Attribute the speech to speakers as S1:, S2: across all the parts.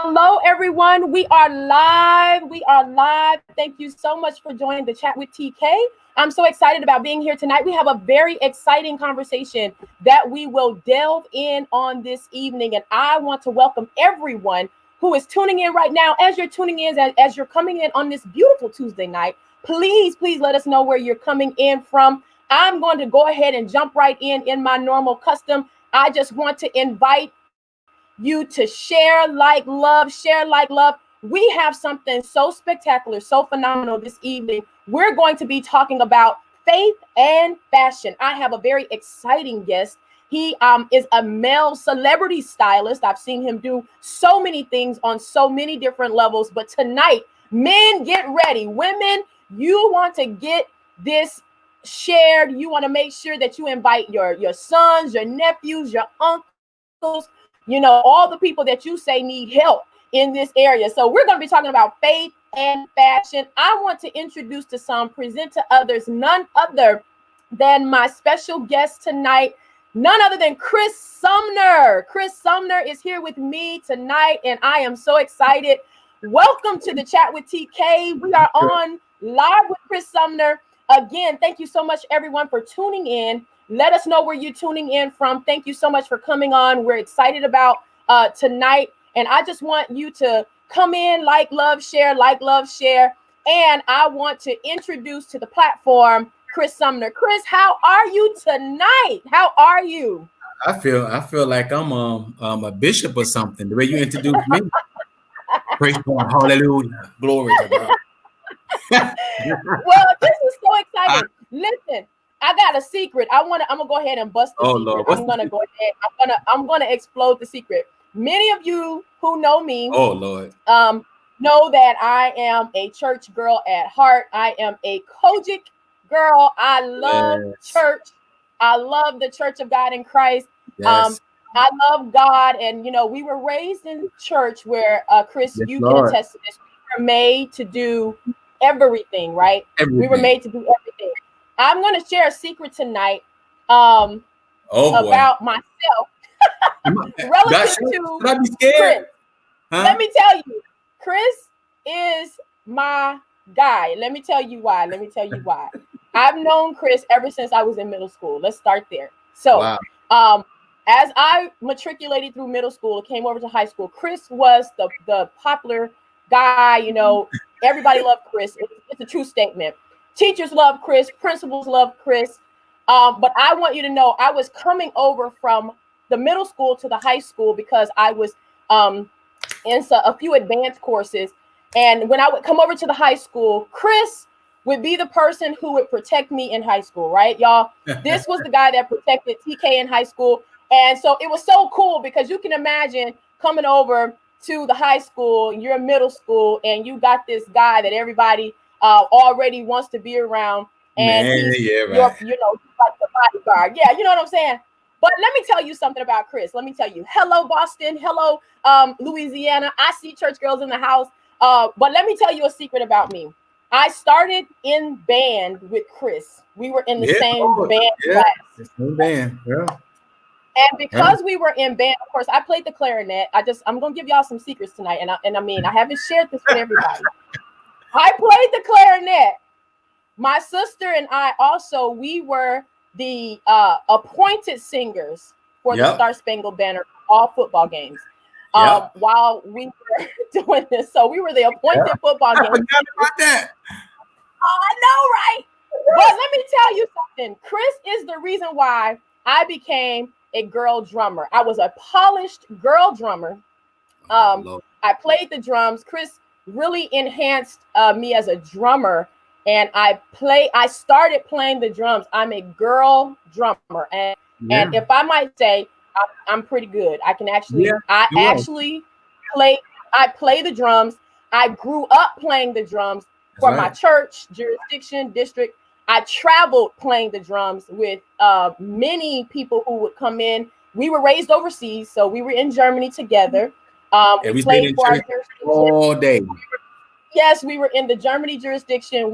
S1: Hello, everyone. We are live. We are live. Thank you so much for joining the chat with TK. I'm so excited about being here tonight. We have a very exciting conversation that we will delve in on this evening. And I want to welcome everyone who is tuning in right now. As you're tuning in, as you're coming in on this beautiful Tuesday night, please let us know where you're coming in from. I'm going to go ahead and jump right in my normal custom. I just want to invite you to share, like, love, share, like, love. We have something so spectacular, so phenomenal this evening. We're going to be talking about faith and fashion. I have a very exciting guest. He is a male celebrity stylist. I've seen him do so many things on so many different levels. But tonight, men, get ready. Women, you want to get this shared. You want to make sure that you invite your sons, your nephews, your uncles, all the people that you say need help in this area. So we're going to be talking about faith and fashion. I want to introduce to some, present to others, none other than my special guest tonight, none other than Chris Sumner. Chris Sumner is here with me tonight, and I am so excited. Welcome to the chat with TK. We are on live with Chris Sumner. Again, thank you so much, everyone, for tuning in. Let us know where you're tuning in from. Thank you so much for coming on. We're excited about tonight. And I just want you to come in, like, love, share, like, love, share. And I want to introduce to the platform Chris Sumner. Chris, how are you tonight? How are you?
S2: I feel like I'm a bishop or something. The way you introduced me. Praise God, hallelujah, glory to God.
S1: Well, this is so exciting. Listen, I got a secret. I'm gonna go ahead and bust the secret.
S2: Lord,
S1: I'm gonna explode the secret. Many of you who know me,
S2: Lord,
S1: know that I am a church girl at heart. I am a Kojic girl. I love church. I love the Church of God in Christ.
S2: Yes.
S1: I love God, and we were raised in church where Chris,
S2: Yes,
S1: you
S2: Lord.
S1: can attest to this. We were made to do everything, right?
S2: Everything.
S1: We were made to do everything. I'm going to share a secret tonight
S2: about
S1: myself relative to Chris.
S2: Huh?
S1: Let me tell you, Chris is my guy. Let me tell you why. I've known Chris ever since I was in middle school. Let's start there. So, as I matriculated through middle school, came over to high school, Chris was the popular guy. Everybody loved Chris. It's a true statement. Teachers love Chris. Principals love Chris. But I want you to know, I was coming over from the middle school to the high school because I was in a few advanced courses. And when I would come over to the high school, Chris would be the person who would protect me in high school, right, y'all? This was the guy that protected TK in high school. And so it was so cool because you can imagine coming over to the high school, you're in middle school, and you got this guy that everybody already wants to be around. And he's like the bodyguard. Yeah, you know what I'm saying? But let me tell you something about Chris. Let me tell you. Hello, Boston. Hello, Louisiana. I see church girls in the house. But let me tell you a secret about me. I started in band with Chris. We were in the same band class.
S2: Same band, yeah.
S1: And because we were in band, of course, I played the clarinet. I'm gonna give y'all some secrets tonight, and I haven't shared this with everybody. I played the clarinet. My sister and I also, we were the appointed singers for the Star Spangled Banner, all football games. While we were doing this, so we were the appointed football games.
S2: I forgot about that.
S1: I know, right? But let me tell you something. Chris is the reason why I became a girl drummer. I was a polished girl drummer. I played the drums. Chris really enhanced me as a drummer, and I started playing the drums. I'm a girl drummer, and if I might say, I'm pretty good. I can actually, play the drums. I grew up playing the drums for my church, jurisdiction, district. I traveled playing the drums with many people who would come in. We were raised overseas, so we were in Germany together. We played for our jurisdiction
S2: all day.
S1: Yes, we were in the Germany jurisdiction.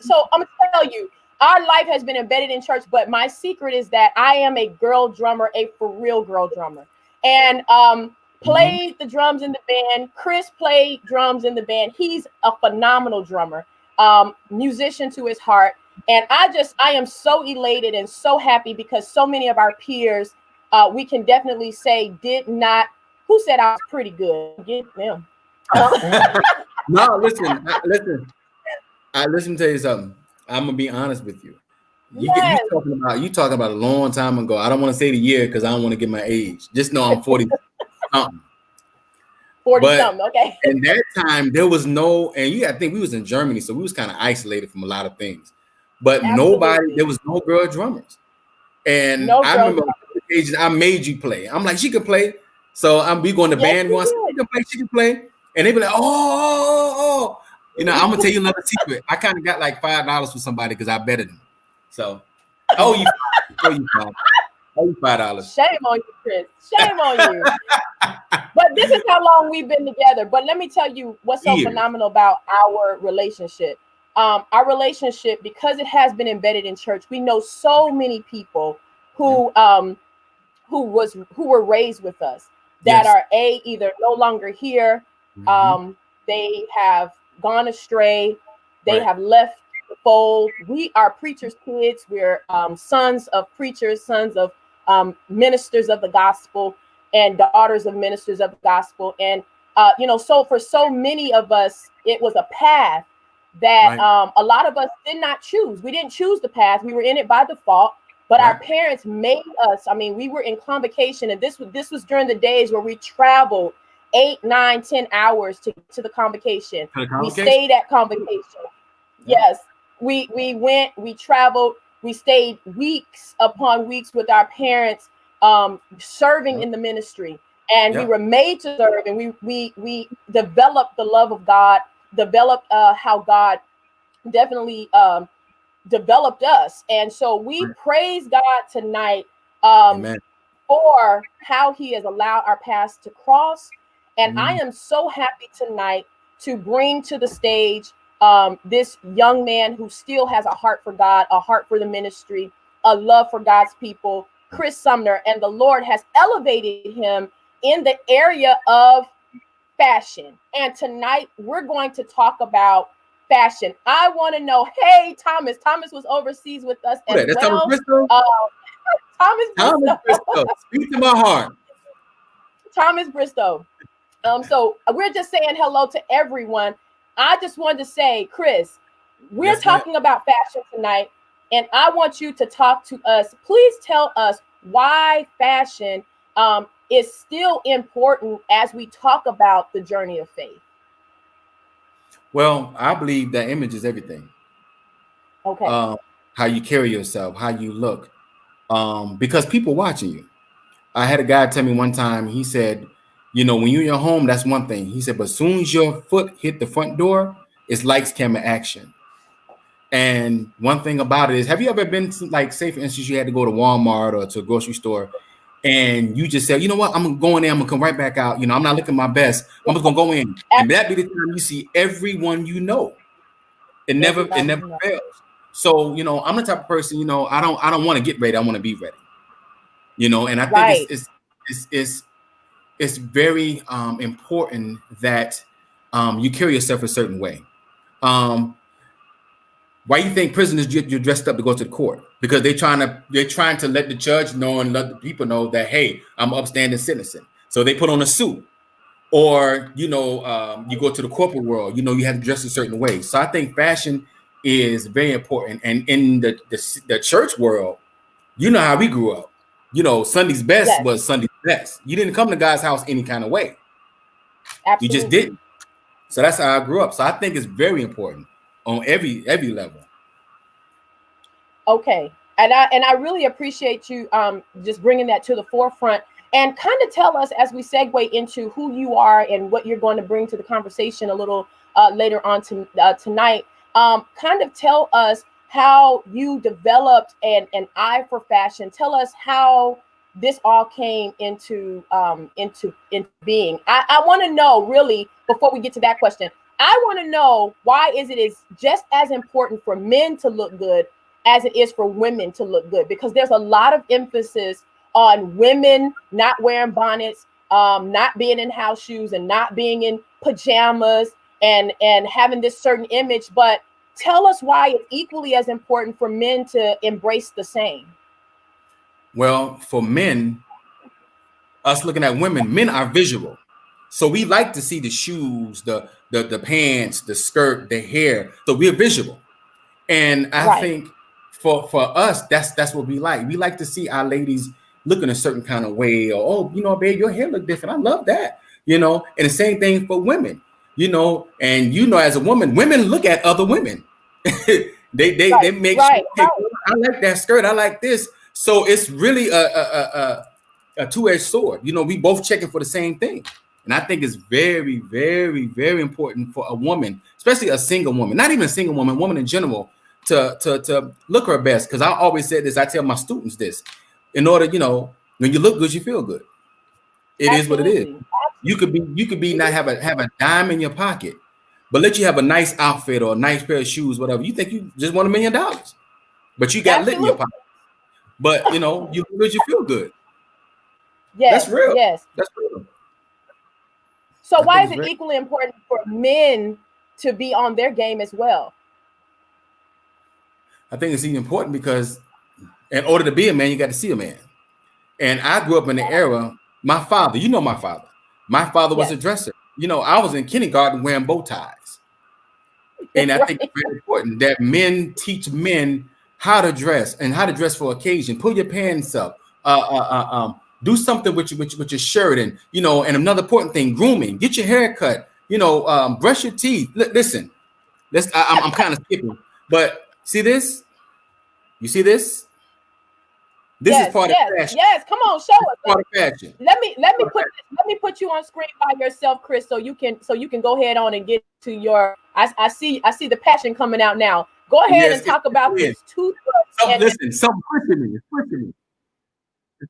S1: So I'm gonna tell you, our life has been embedded in church, but my secret is that I am a girl drummer, a for real girl drummer. And played the drums in the band. Chris played drums in the band. He's a phenomenal drummer, musician to his heart. And I am so elated and so happy because so many of our peers, we can definitely say did not, who said I was pretty good? Get them.
S2: No, listen, listen to tell you something. I'm gonna be honest with you. You talking about a long time ago. I don't want to say the year because I don't want to get my age. Just know I'm 40 something.
S1: 40 something, okay.
S2: In that time, there was no, and I think we was in Germany, so we was kind of isolated from a lot of things. But there was no girl drummers. And I remember on occasions I made you play. I'm like, she could play. So we going to band once. She can play. And they be like, oh. I'm gonna tell you another secret. I kind of got like $5 for somebody because I betted them. So, you $5.
S1: Shame on you, Chris. Shame on you. But this is how long we've been together. But let me tell you what's so phenomenal about our relationship. Our relationship, because it has been embedded in church, we know so many people who were raised with us that are either no longer here, they have gone astray, they have left the fold. We are preachers' kids. We're sons of preachers, sons of ministers of the gospel, and daughters of ministers of the gospel. And so for so many of us, it was a path that a lot of us did not choose. We didn't choose the path. We were in it by default, but our parents made us. I mean, we were in convocation, and this was during the days where we traveled 8, 9, 10 hours to the convocation. We stayed at convocation. Yes, we went, we traveled, we stayed weeks upon weeks with our parents, serving in the ministry, and we were made to serve, and we developed the love of God, developed how God definitely developed us. And so we praise God tonight for how he has allowed our paths to cross. And I am so happy tonight to bring to the stage this young man who still has a heart for God, a heart for the ministry, a love for God's people, Chris Sumner. And the Lord has elevated him in the area of fashion. And tonight we're going to talk about fashion. I want to know, hey, Thomas was overseas with us as well.
S2: Thomas Bristow. Speak to my heart.
S1: Thomas Bristow. So we're just saying hello to everyone. I just wanted to say, Chris, we're talking about fashion tonight, and I want you to talk to us. Please tell us why fashion is still important as we talk about the journey of faith.
S2: Well, I believe that image is everything.
S1: Okay.
S2: How you carry yourself, how you look, because people watching you. I had a guy tell me one time, he said, when you're in your home, that's one thing. He said, but as soon as your foot hit the front door, it's lights, camera, action. And one thing about it is, have you ever been to, like, say, for instance, you had to go to Walmart or to a grocery store, and you just said, you know what, I'm going to go in there, I'm going to come right back out. I'm not looking my best. I'm just going to go in. And that be the time you see everyone you know. It never fails. So, I'm the type of person, I don't want to get ready. I want to be ready. And I think it's very important that you carry yourself a certain way. Why you think prisoners you're dressed up to go to the court? Because they're trying to let the judge know and let the people know that, hey, I'm an upstanding citizen. So they put on a suit. Or you go to the corporate world, you have to dress a certain way. So I think fashion is very important. And in the church world, how we grew up. Sunday's best was Sunday's best. You didn't come to God's house any kind of way.
S1: Absolutely.
S2: You just didn't. So that's how I grew up. So I think it's very important on every level.
S1: Okay. And I really appreciate you just bringing that to the forefront, and kind of tell us as we segue into who you are and what you're going to bring to the conversation a little later on tonight. Kind of tell us how you developed an eye for fashion. Tell us how this all came into being. I want to know, really, before we get to that question, I want to know why it is just as important for men to look good as it is for women to look good, because there's a lot of emphasis on women not wearing bonnets, not being in house shoes and not being in pajamas and having this certain image. But tell us why it's equally as important for men to embrace the same.
S2: Well, for men, us looking at women, men are visual. So we like to see the shoes, the pants, the skirt, the hair. So we're visual. And I think for us, that's what we like. We like to see our ladies looking a certain kind of way, or, oh, you know, babe, your hair look different. I love that. You know, and the same thing for women, you know, and you know, as a woman, women look at other women. they make sure, hey, I like that skirt, I like this. So it's really a two-edged sword. You know, we both checking for the same thing. And I think it's very, very, very important for a woman, especially a single woman, not even a single woman in general, to look her best. Because I always said this, I tell my students this, in order, you know, when you look good, you feel good. It is what it is. You could be not have a dime in your pocket, but let you have a nice outfit or a nice pair of shoes, whatever. You think you just won $1 million, but you got lit in your pocket. But you know, you feel good.
S1: Yes,
S2: that's real.
S1: Yes,
S2: that's real.
S1: So why is it equally important for men to be on their game as well?
S2: I think it's even important because in order to be a man, you got to see a man. And I grew up in the era, my father, you know, my father was a dresser. You know, I was in kindergarten wearing bow ties. And I think it's very important that men teach men how to dress and how to dress for occasion. Pull your pants up. Do something with your shirt, and you know, and another important thing, grooming. Get your hair cut. You know, brush your teeth. Listen, I'm kind of skipping, but see this? You see this? This is part of fashion.
S1: Yes, come on, show us.
S2: Part of fashion.
S1: Let me put you on screen by yourself, Chris, so you can go ahead on and get to your. I see the passion coming out now. Go ahead and talk about this toothbrush.
S2: Listen, something pushing me. It's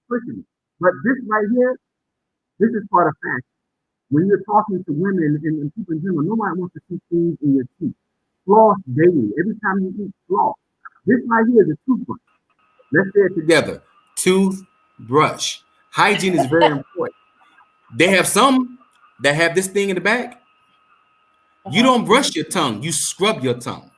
S2: pushing me. But this right here, this is part of fashion. When you're talking to women and people in general, nobody wants to see things in your teeth. Floss daily. Every time you eat, floss. This right here is a toothbrush. Let's say it together. Toothbrush. Hygiene is very important. They have some that have this thing in the back. You don't brush your tongue. You scrub your tongue.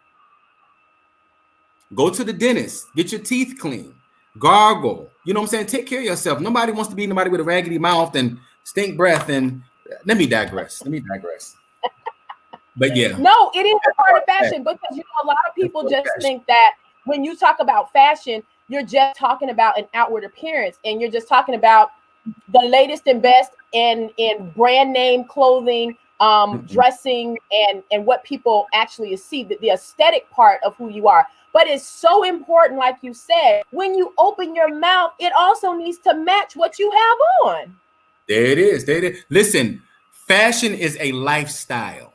S2: Go to the dentist. Get your teeth clean. Gargle. You know what I'm saying? Take care of yourself. Nobody wants to be nobody with a raggedy mouth and stink breath. And let me digress. But yeah.
S1: No, it is a part of fashion, because you know a lot of people just think that when you talk about fashion, you're just talking about an outward appearance, and you're just talking about the latest and best in brand name clothing, dressing, and what people actually see, the aesthetic part of who you are. But it's so important, like you said, when you open your mouth, it also needs to match what you have on.
S2: There it is. Listen, fashion is a lifestyle.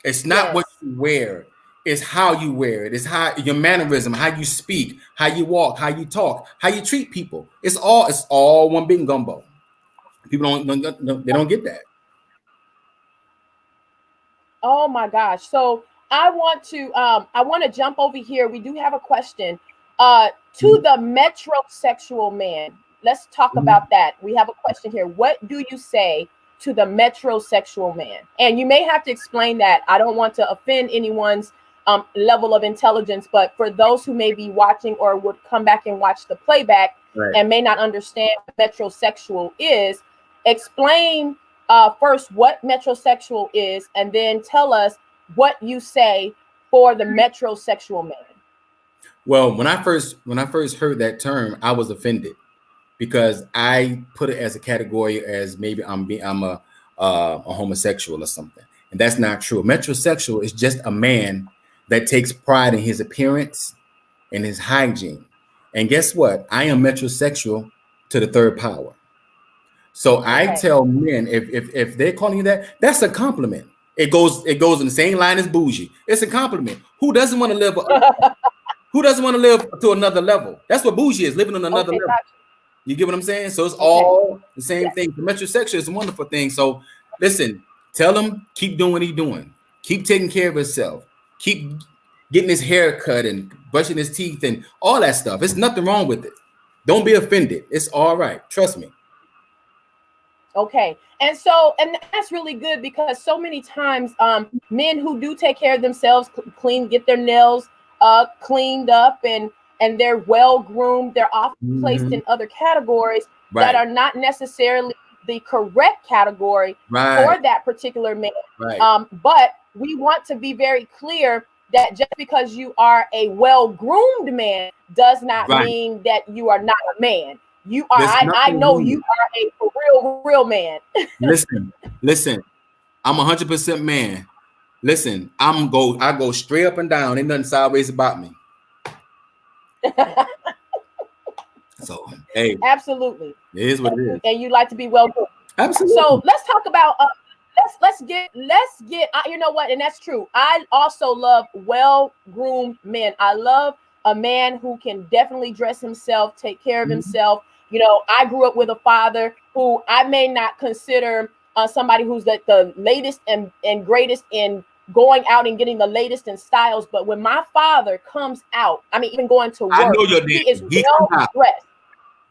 S2: It's not what you wear. It's how you wear it. It's how your mannerism, how you speak, how you walk, how you talk, how you treat people. It's all one big gumbo. People don't get that.
S1: Oh my gosh. So I want to jump over here. We do have a question to the metrosexual man. Let's talk about that. We have a question here. What do you say to the metrosexual man? And you may have to explain that. I don't want to offend anyone's level of intelligence, but for those who may be watching or would come back and watch the playback and may not understand what metrosexual is, explain first what metrosexual is, and then tell us what you say for the metrosexual man.
S2: Well, when I first heard that term, I was offended because I put it as a category as maybe I'm a homosexual or something, and that's not true. Metrosexual is just a man that takes pride in his appearance and his hygiene. And guess what? I am metrosexual to the third power. So I tell men, if they're calling you that, that's a compliment. It goes in the same line as bougie. It's a compliment. Who doesn't want to live? Who doesn't want to live to another level? That's what bougie is, living on another level. Gotcha. You get what I'm saying? So it's all the same thing. The metrosexual is a wonderful thing. So listen, tell him keep doing what he's doing. Keep taking care of himself. Keep getting his hair cut and brushing his teeth and all that stuff. There's nothing wrong with it. Don't be offended. It's all right. Trust me.
S1: Okay. And that's really good because so many times men who do take care of themselves, clean, get their nails cleaned up and they're well groomed, they're often placed
S2: Mhm.
S1: in other categories that
S2: Right.
S1: are not necessarily the correct category
S2: Right.
S1: for that particular man.
S2: Right.
S1: But we want to be very clear that just because you are a well groomed man does not
S2: Right.
S1: mean that you are not a man. You are,
S2: There's
S1: I
S2: nothing
S1: know
S2: wrong.
S1: you are a real man.
S2: Listen, listen. I'm 100% man. Listen, I go straight up and down. Ain't nothing sideways about me. So hey,
S1: Absolutely.
S2: it is what it is.
S1: And you like to be well groomed. So
S2: Absolutely.
S1: let's talk about let's get you know what, and that's true. I also love well groomed men. I love a man who can definitely dress himself, take care of
S2: Mhm.
S1: himself. You know, I grew up with a father who I may not consider somebody who's the latest and greatest in going out and getting the latest in styles, but when my father comes out, I mean, even going to
S2: I know
S1: work,
S2: your
S1: he
S2: daddy.
S1: is
S2: He
S1: well
S2: come out.
S1: dressed.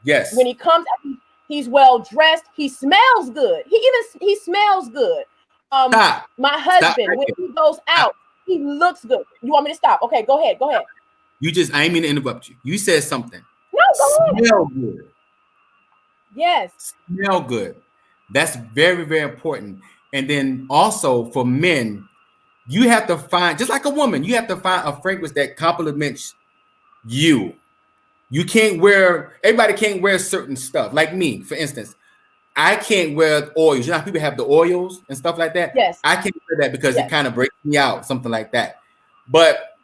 S2: Yes.
S1: When he comes out, he's well dressed. He smells good. He smells good.
S2: Stop.
S1: My
S2: Stop
S1: husband,
S2: right
S1: when
S2: there.
S1: he goes
S2: Stop.
S1: out, he looks good. You want me to stop? Okay, go ahead. Go ahead.
S2: I ain't mean to interrupt you. You said something.
S1: No, go ahead.
S2: Smell good.
S1: Yes.
S2: Smell good. That's very, very important. And then also for men, you have to find, just like a woman, you have to find a fragrance that complements you. You can't wear, everybody can't wear certain stuff. Like me, for instance, I can't wear oils. You know how people have the oils and stuff like that?
S1: Yes.
S2: I can't wear that because it
S1: Yes.
S2: kind of breaks me out, something like that. But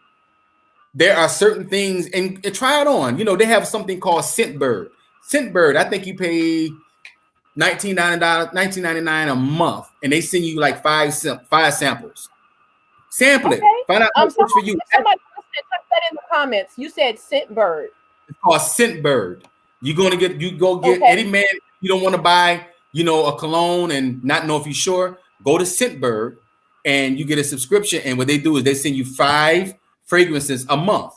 S2: there are certain things, and try it on. You know, they have something called Scentbird. Scentbird, I think you pay $19.99 a month, and they send you like five samples. Sample it.
S1: Okay.
S2: Find out what works for you.
S1: Somebody type that in the comments. You said Scentbird.
S2: It's called Scentbird. You go get
S1: Okay.
S2: any man you don't want to buy, you know, a cologne and not know if you're sure. Go to Scentbird and you get a subscription. And what they do is they send you 5 fragrances a month.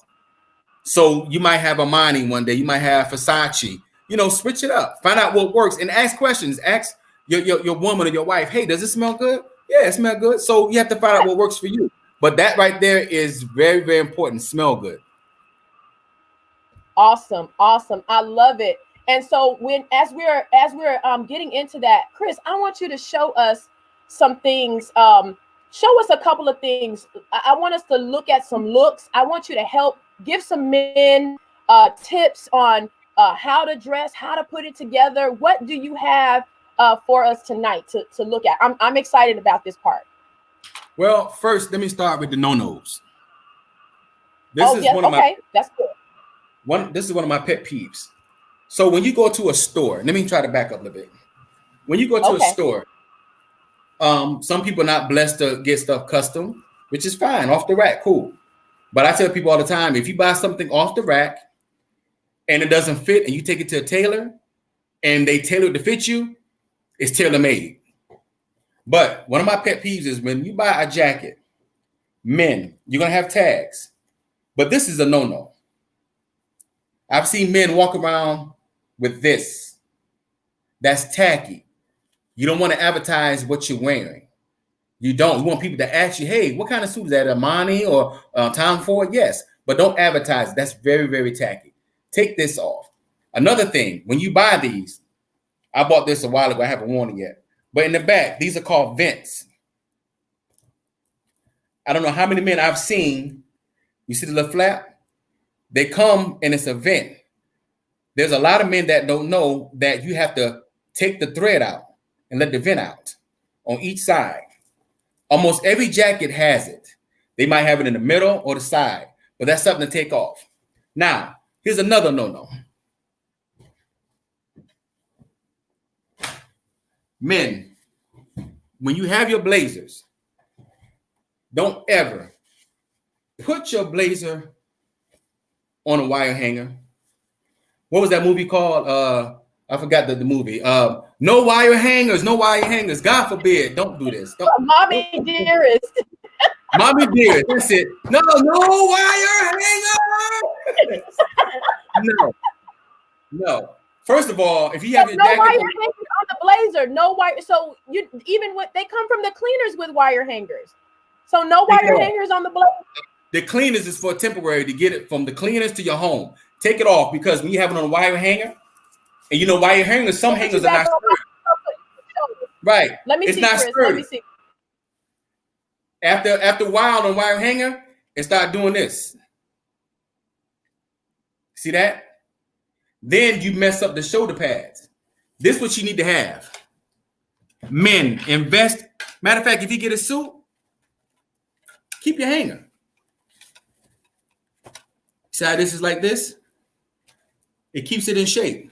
S2: So you might have Armani one day, you might have Versace. You know, switch it up. Find out what works and ask questions. Ask your woman or your wife, hey, does it smell good? Yeah, it smells good. So you have to find out what works for you. But that right there is very, very important. Smell good.
S1: Awesome. Awesome. I love it. And so as we're getting into that, Chris, I want you to show us some things. Show us a couple of things. I want us to look at some looks. I want you to help give some men tips on how to dress, how to put it together. What do you have for us tonight to look at? I'm excited about this part.
S2: Well, first, let me start with the no-nos. This
S1: Oh
S2: is
S1: yes,
S2: one of my
S1: okay, that's good.
S2: this is one of my pet peeves. So when you go to a store, let me try to back up a little bit. When you go to a
S1: Okay,
S2: store, some people are not blessed to get stuff custom, which is fine, off the rack, cool. But I tell people all the time, if you buy something off the rack and it doesn't fit, and you take it to a tailor and they tailor it to fit you, it's tailor made. But one of my pet peeves is when you buy a jacket, men, you're gonna have tags, but this is a no-no. I've seen men walk around with this. That's tacky. You don't want to advertise what you're wearing. You don't. You want people to ask you, hey, what kind of suit is that? Armani or Tom Ford? Yes, but don't advertise. That's very, very tacky. Take this off. Another thing, when you buy these, I bought this a while ago. I haven't worn it yet. But in the back, these are called vents. I don't know how many men I've seen. You see the little flap? They come and it's a vent. There's a lot of men that don't know that you have to take the thread out and let the vent out on each side. Almost every jacket has it. They might have it in the middle or the side, but that's something to take off. Now, here's another no-no. Men, when you have your blazers, don't ever put your blazer on a wire hanger. What was that movie called? I forgot the movie. No wire hangers, no wire hangers. God forbid, don't do this.
S1: Mommy dearest.
S2: Mommy dearest, that's it. No wire hanger. No. First of all, if you have your
S1: no
S2: jacket
S1: wire hangers on the blazer, no wire. So you even with they come from the cleaners with wire hangers. So no wire hangers on the blazer.
S2: The cleaners is for temporary to get it from the cleaners to your home. Take it off because when you have it on a wire hanger, and you know wire hangers, some hangers are not sturdy. Right.
S1: Let me
S2: it's
S1: see,
S2: not
S1: Chris.
S2: sturdy.
S1: Let me see.
S2: After a while on wire hanger, it start doing this. See that? Then you mess up the shoulder pads. This is what you need to have. Men, invest. Matter of fact, if you get a suit, keep your hanger. See how this is like this? It keeps it in shape.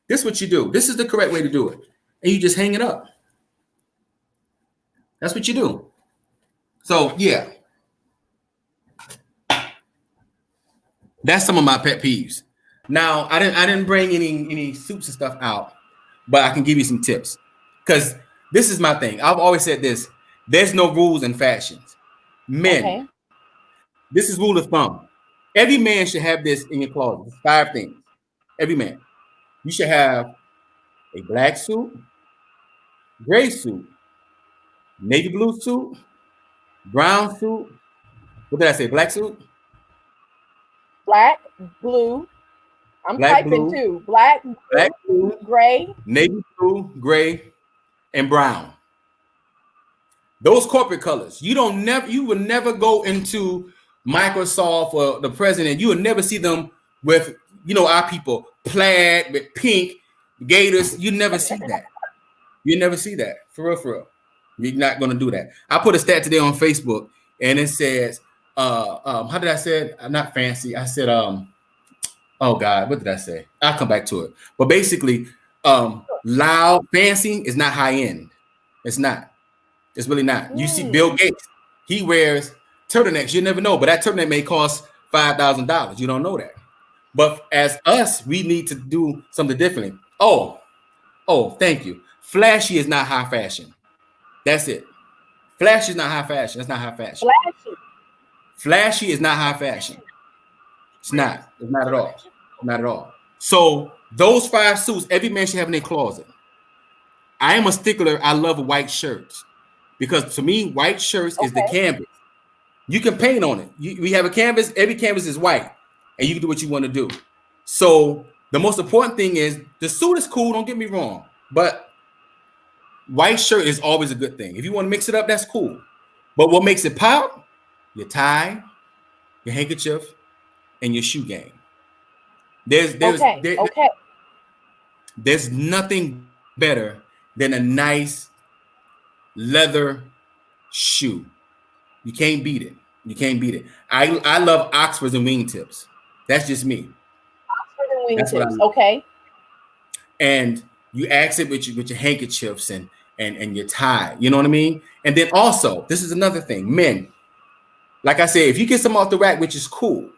S2: This is what you do. This is the correct way to do it. And you just hang it up. That's what you do. So, yeah. That's some of my pet peeves. Now, I didn't bring any suits and stuff out, but I can give you some tips. Because this is my thing. I've always said this. There's no rules in fashions. Men, this is rule of thumb. Every man should have this in your closet. 5 things. Every man. You should have a black suit, gray suit, navy blue suit, brown suit. What did I say? Black suit?
S1: Black, blue. I'm
S2: black,
S1: typing
S2: blue,
S1: too. Black, blue, gray,
S2: navy blue, gray, and brown. Those corporate colors. You would never go into Microsoft or the president. You would never see them with, our people plaid with pink gators. You never see that. You never see that. For real. You're not gonna do that. I put a stat today on Facebook, and it says, how did I say it? I'm not fancy. I said, oh God, what did I say? I'll come back to it. But basically, loud, fancy is not high end. It's not. It's really not. You see Bill Gates, he wears turtlenecks. You never know, but that turtleneck may cost $5,000. You don't know that. But as us, we need to do something differently. Oh, thank you. Flashy is not high fashion. That's it. Flashy is not high fashion. That's not high fashion. Flashy is not high fashion. It's not. It's not at all. Not at all. So those 5 suits, every man should have in their closet. I am a stickler. I love white shirts because to me, white shirts is the canvas. You can paint on it. We have a canvas. Every canvas is white, and you can do what you want to do. So the most important thing is the suit is cool. Don't get me wrong, but white shirt is always a good thing. If you want to mix it up, that's cool. But what makes it pop? Your tie, your handkerchief, and your shoe game. There's nothing better than a nice leather shoe. You can't beat it. You can't beat it. I love Oxfords and wingtips. That's just me.
S1: Oxford and wingtips. Okay.
S2: And you accent with your handkerchiefs and your tie. You know what I mean? And then also, this is another thing. Men, like I said, if you get some off the rack, which is cool,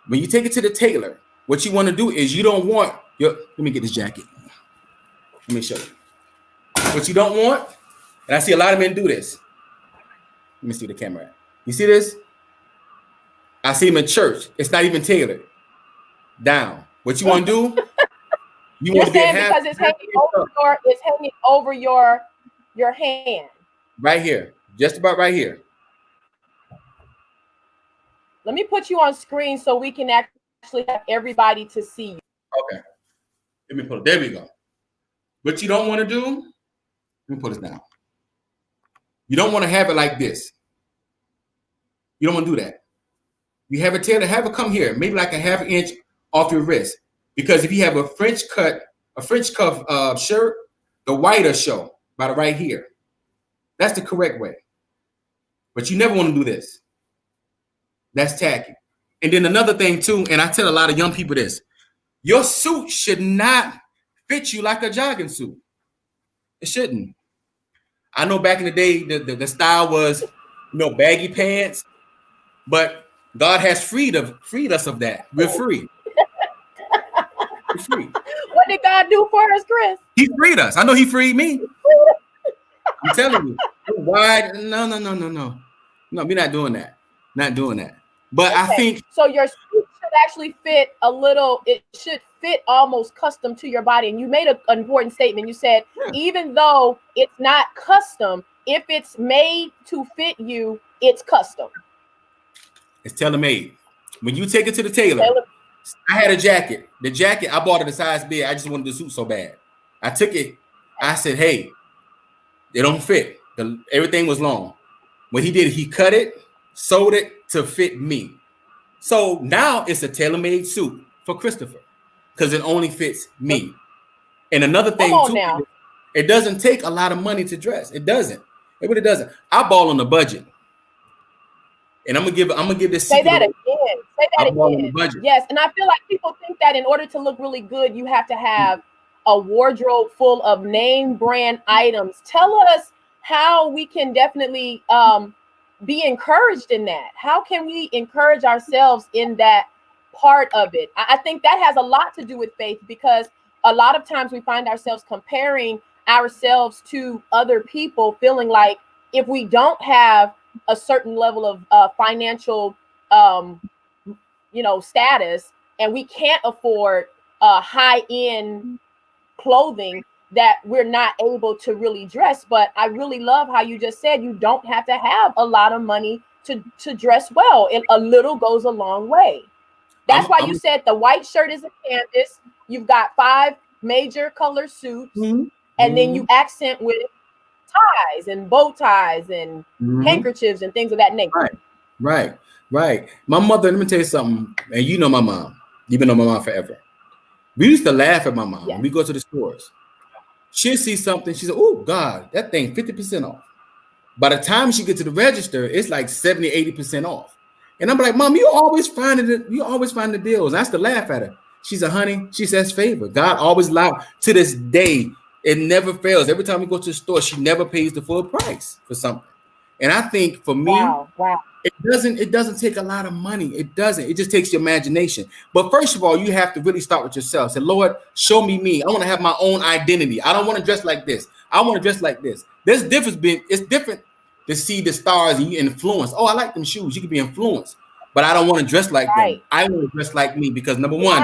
S2: when you take it to the tailor, what you want to do is you don't want your. Let me get this jacket. Let me show you. What you don't want, and I see a lot of men do this. Let me see the camera at. You see this? I see them in church. It's not even tailored. Down. What you want to do? You want to get
S1: because it's hanging over your hand.
S2: Right here. Just about right here.
S1: Let me put you on screen so we can actually have everybody to see you.
S2: Okay. Let me put it. There we go. What you don't want to do, let me put this down. You don't want to have it like this. You don't want to do that. You have a tailor, have it come here, maybe like a ½ inch off your wrist. Because if you have a French cuff shirt, the white will show about right here. That's the correct way. But you never want to do this. That's tacky. And then another thing too, and I tell a lot of young people this, your suit should not fit you like a jogging suit. It shouldn't. I know back in the day, the style was, baggy pants, but God has freed us of that. We're free. We're free.
S1: What did God do for us, Chris?
S2: He freed us. I know he freed me. I'm telling you. Why? No. No, we're not doing that. Not doing that. But okay. I think
S1: so. Your suit should actually fit a little. It should fit almost custom to your body. And you made an important statement. You said, even though it's not custom, if it's made to fit you, it's custom.
S2: It's tailor-made. When you take it to the tailor, I had a jacket. The jacket, I bought it a size big. I just wanted the suit so bad. I took it. I said, hey, they don't fit. Everything was long. What he did, he cut it, sewed it to fit me. So now it's a tailor-made suit for Christopher because it only fits me. And another thing, too, it doesn't take a lot of money to dress. It doesn't. It really doesn't. I ball on the budget. And I'm gonna give this.
S1: Say that again. Say that again. Yes, and I feel like people think that in order to look really good, you have to have a wardrobe full of name brand items. Tell us how we can definitely be encouraged in that. How can we encourage ourselves in that part of it? I think that has a lot to do with faith, because a lot of times we find ourselves comparing ourselves to other people, feeling like if we don't have a certain level of financial, status, and we can't afford high-end clothing, that we're not able to really dress. But I really love how you just said you don't have to have a lot of money to dress well. And a little goes a long way. That's why you said the white shirt is a canvas. You've got 5 major color suits, and then you accent with ties and bow ties and handkerchiefs and things of that nature.
S2: Right. My mother, let me tell you something, and you know my mom. You've been on my mom forever. We used to laugh at my mom when we go to the stores. She'll see something, she said, oh God, that thing 50% off. By the time she gets to the register, it's like 70, 80% off. And I'm like, Mom, you always find the deals. I used to laugh at her. She said, honey, she says favor. God always allowed. To this day, it never fails. Every time we go to the store, she never pays the full price for something. And I think for me, it doesn't take a lot of money. It doesn't. It just takes your imagination. But first of all, you have to really start with yourself. Say, Lord, show me. I want to have my own identity. I don't want to dress like this. I want to dress like this. It's different to see the stars and you influence. Oh, I like them shoes. You can be influenced. But I don't want to dress like them. I want to dress like me because number one,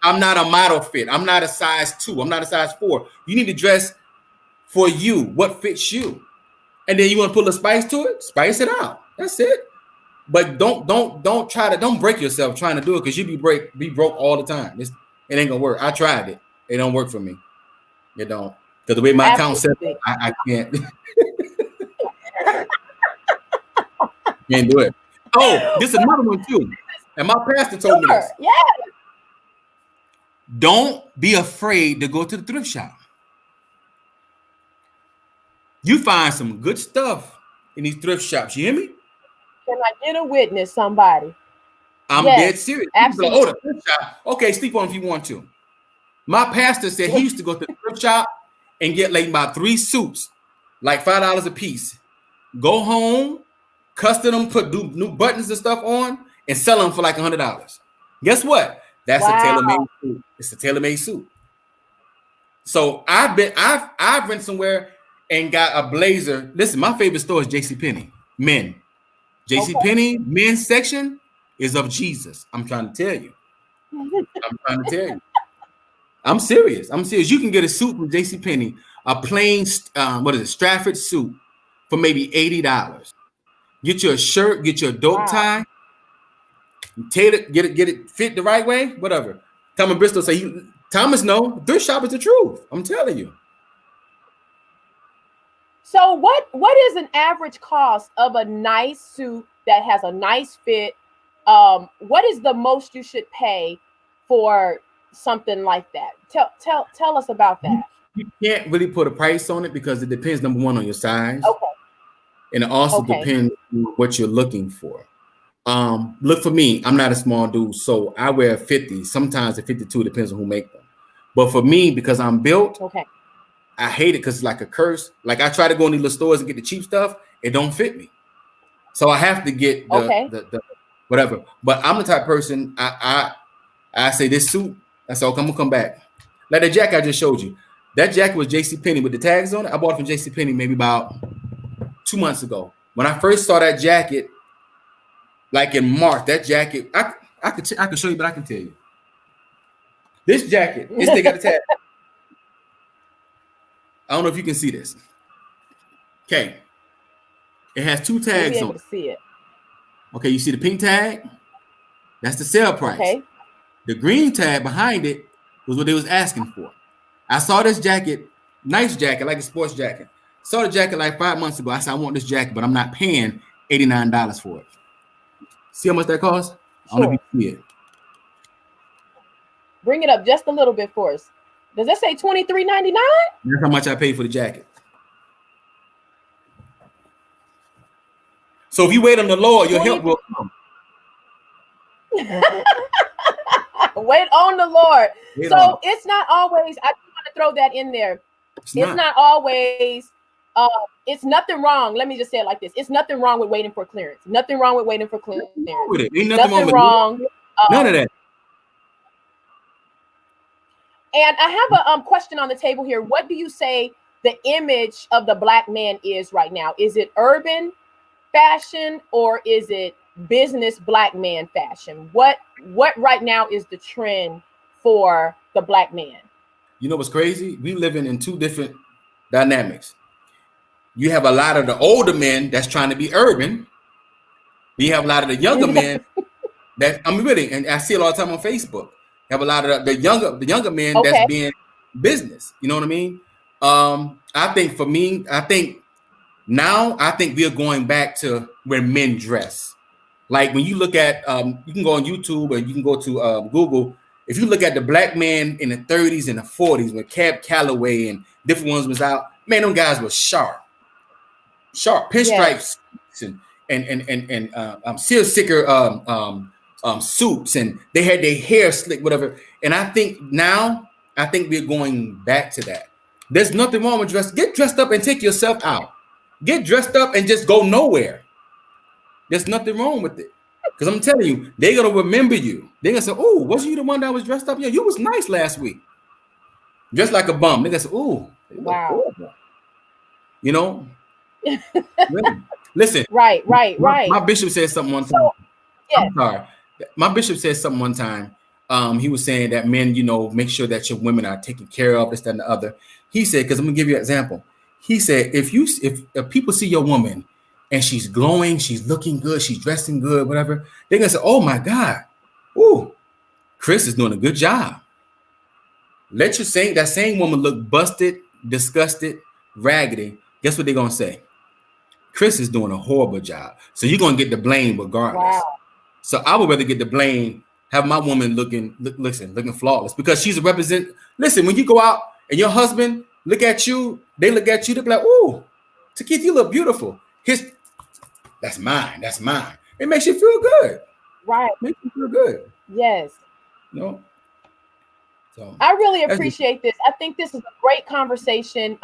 S2: I'm not a model fit. I'm not a size 2. I'm not a size 4. You need to dress for you, what fits you. And then you want to put a spice to it, spice it out. That's it. But don't break yourself trying to do it, because you be broke all the time. It ain't gonna work. I tried it. It don't work for me. It don't. Because the way my account set up, I can't. Can't do it. Oh, this is another one too. And my pastor told me this.
S1: Yeah.
S2: Don't be afraid to go to the thrift shop. You find some good stuff in these thrift shops. You hear me?
S1: Can I get a witness, somebody?
S2: I'm dead serious.
S1: Absolutely.
S2: Like, the thrift shop. Okay, sleep on if you want to. My pastor said he used to go to the thrift shop and get like about 3 suits, like $5 a piece. Go home, custom them, put new buttons and stuff on, and sell them for like $100. Guess what? That's a tailor-made suit. It's a tailor-made suit. So I've went somewhere and got a blazer. Listen, my favorite store is JCPenney. Men. JCPenney men's section is of Jesus. I'm trying to tell you. I'm serious. You can get a suit from JCPenney, a plain Stratford suit for maybe $80. Get you a shirt, get you a dope tie, tailor, get it fit the right way, whatever. Thomas Bristol say Thomas no, thrift shop is the truth. I'm telling you.
S1: So what is an average cost of a nice suit that has a nice fit? What is the most you should pay for something like that? Tell us about that.
S2: You can't really put a price on it because it depends, number one, on your size.
S1: Okay.
S2: And it also depends on what you're looking for. Look, for me, I'm not a small dude, so I wear 50, sometimes a 52, depends on who make them. But for me, because I'm built, I hate it because it's like a curse. Like I try to go in these little stores and get the cheap stuff, it don't fit me. So I have to get the whatever. But I'm the type of person, I say this suit, I said, okay, I'm gonna come back. Like the jacket I just showed you. That jacket was JCPenney with the tags on it. I bought it from JCPenney maybe about 2 months ago. When I first saw that jacket, like in March, that jacket, I could show you, but I can tell you. This jacket, it still got the tag. I don't know if you can see this. Okay. It has 2
S1: We'll be
S2: tags
S1: able
S2: on
S1: to
S2: it.
S1: see it.
S2: Okay, you see the pink tag? That's the sale price.
S1: Okay.
S2: The green tag behind it was what they was asking for. I saw this jacket, nice jacket, like a sports jacket. Saw the jacket like 5 months ago. I said, I want this jacket, but I'm not paying $89 for it. See how much that costs? I don't know if
S1: Sure.
S2: you see it.
S1: Bring it up just a little bit for us. Does that say $23.99?
S2: That's how much I paid for the jacket. So if you wait on the Lord, your help will come.
S1: Wait on the Lord.
S2: Wait
S1: so
S2: on.
S1: It's not always, I just want to throw that in there.
S2: It's
S1: not always, it's nothing wrong. Let me just say it like this. It's nothing wrong with waiting for clearance. Nothing wrong with waiting for clearance.
S2: With it. Ain't nothing
S1: wrong.
S2: None of that.
S1: And I have a question on the table here. What do you say the image of the Black man is right now? Is it urban fashion or is it business Black man fashion? What right now is the trend for the Black man?
S2: You know what's crazy? We living in 2 different dynamics. You have a lot of the older men that's trying to be urban. You have a lot of the younger men that I'm really, and I see it all the time on Facebook. You have a lot of the younger men that's being business. You know what I mean? I think for me, I think we are going back to where men dress. Like when you look at, you can go on YouTube or you can go to Google. If you look at the Black man in the 30s and the 40s when Cab Calloway and different ones was out, man, them guys were sharp pinstripes and seal sticker suits, and they had their hair slick, whatever. And I think we're going back to that. There's nothing wrong with dress. Get dressed up and take yourself out. Get dressed up and just go nowhere. There's nothing wrong with it. Because I'm telling you, they're going to remember you. They're going to say, oh, wasn't you the one that was dressed up? Yeah, you was nice last week. Dressed like a bum. They're going to say, oh,
S1: wow.
S2: You know? Listen.
S1: Right.
S2: My bishop said something one time.
S1: So, yeah.
S2: I'm sorry. My bishop said something one time. He was saying that men, make sure that your women are taken care of, this, that, and the other. He said, because I'm going to give you an example. He said, if people see your woman and she's glowing, she's looking good, she's dressing good, whatever, they're going to say, oh my God, ooh, Chris is doing a good job. Let that same woman look busted, disgusted, raggedy. Guess what they're going to say? Chris is doing a horrible job. So you're going to get the blame regardless.
S1: Wow.
S2: So I would rather get the blame, have my woman looking flawless, because she's a represent. Listen, when you go out and your husband look at you, they look at you, they're like, ooh, Takith, you look beautiful. That's mine. It makes you feel good.
S1: Right.
S2: Makes you feel good.
S1: Yes.
S2: So
S1: I really appreciate this. I think this is a great conversation.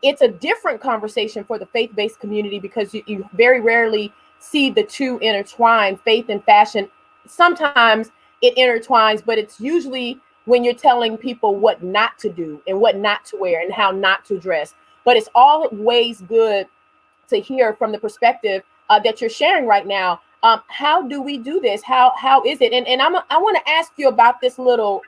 S1: It's a different conversation for the faith-based community because you very rarely see the two intertwined, faith and fashion. Sometimes it intertwines, but it's usually when you're telling people what not to do and what not to wear and how not to dress. But it's always good to hear from the perspective that you're sharing right now. How do we do this? How is it? And I want to ask you about this little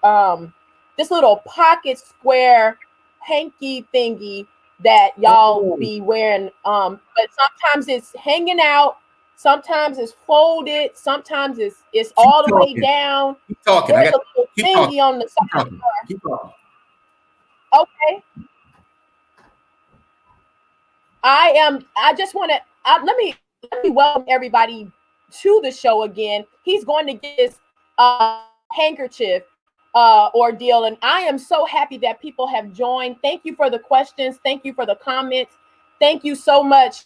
S1: pocket square hanky thingy that y'all be wearing. But sometimes it's hanging out. Sometimes it's folded. Sometimes it's all the way down.
S2: Keep talking.
S1: There's a little thingy on the side.
S2: Keep talking.
S1: Okay. I just want to let me welcome everybody to the show again. He's going to get his handkerchief ordeal, and I am so happy that people have joined. Thank you for the questions. Thank you for the comments. Thank you so much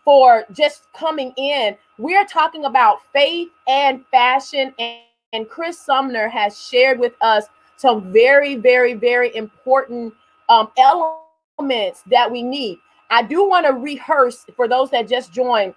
S1: for just coming in. We're talking about faith and fashion, and Chris Sumner has shared with us some very, very, very important elements that we need. I do want to rehearse for those that just joined.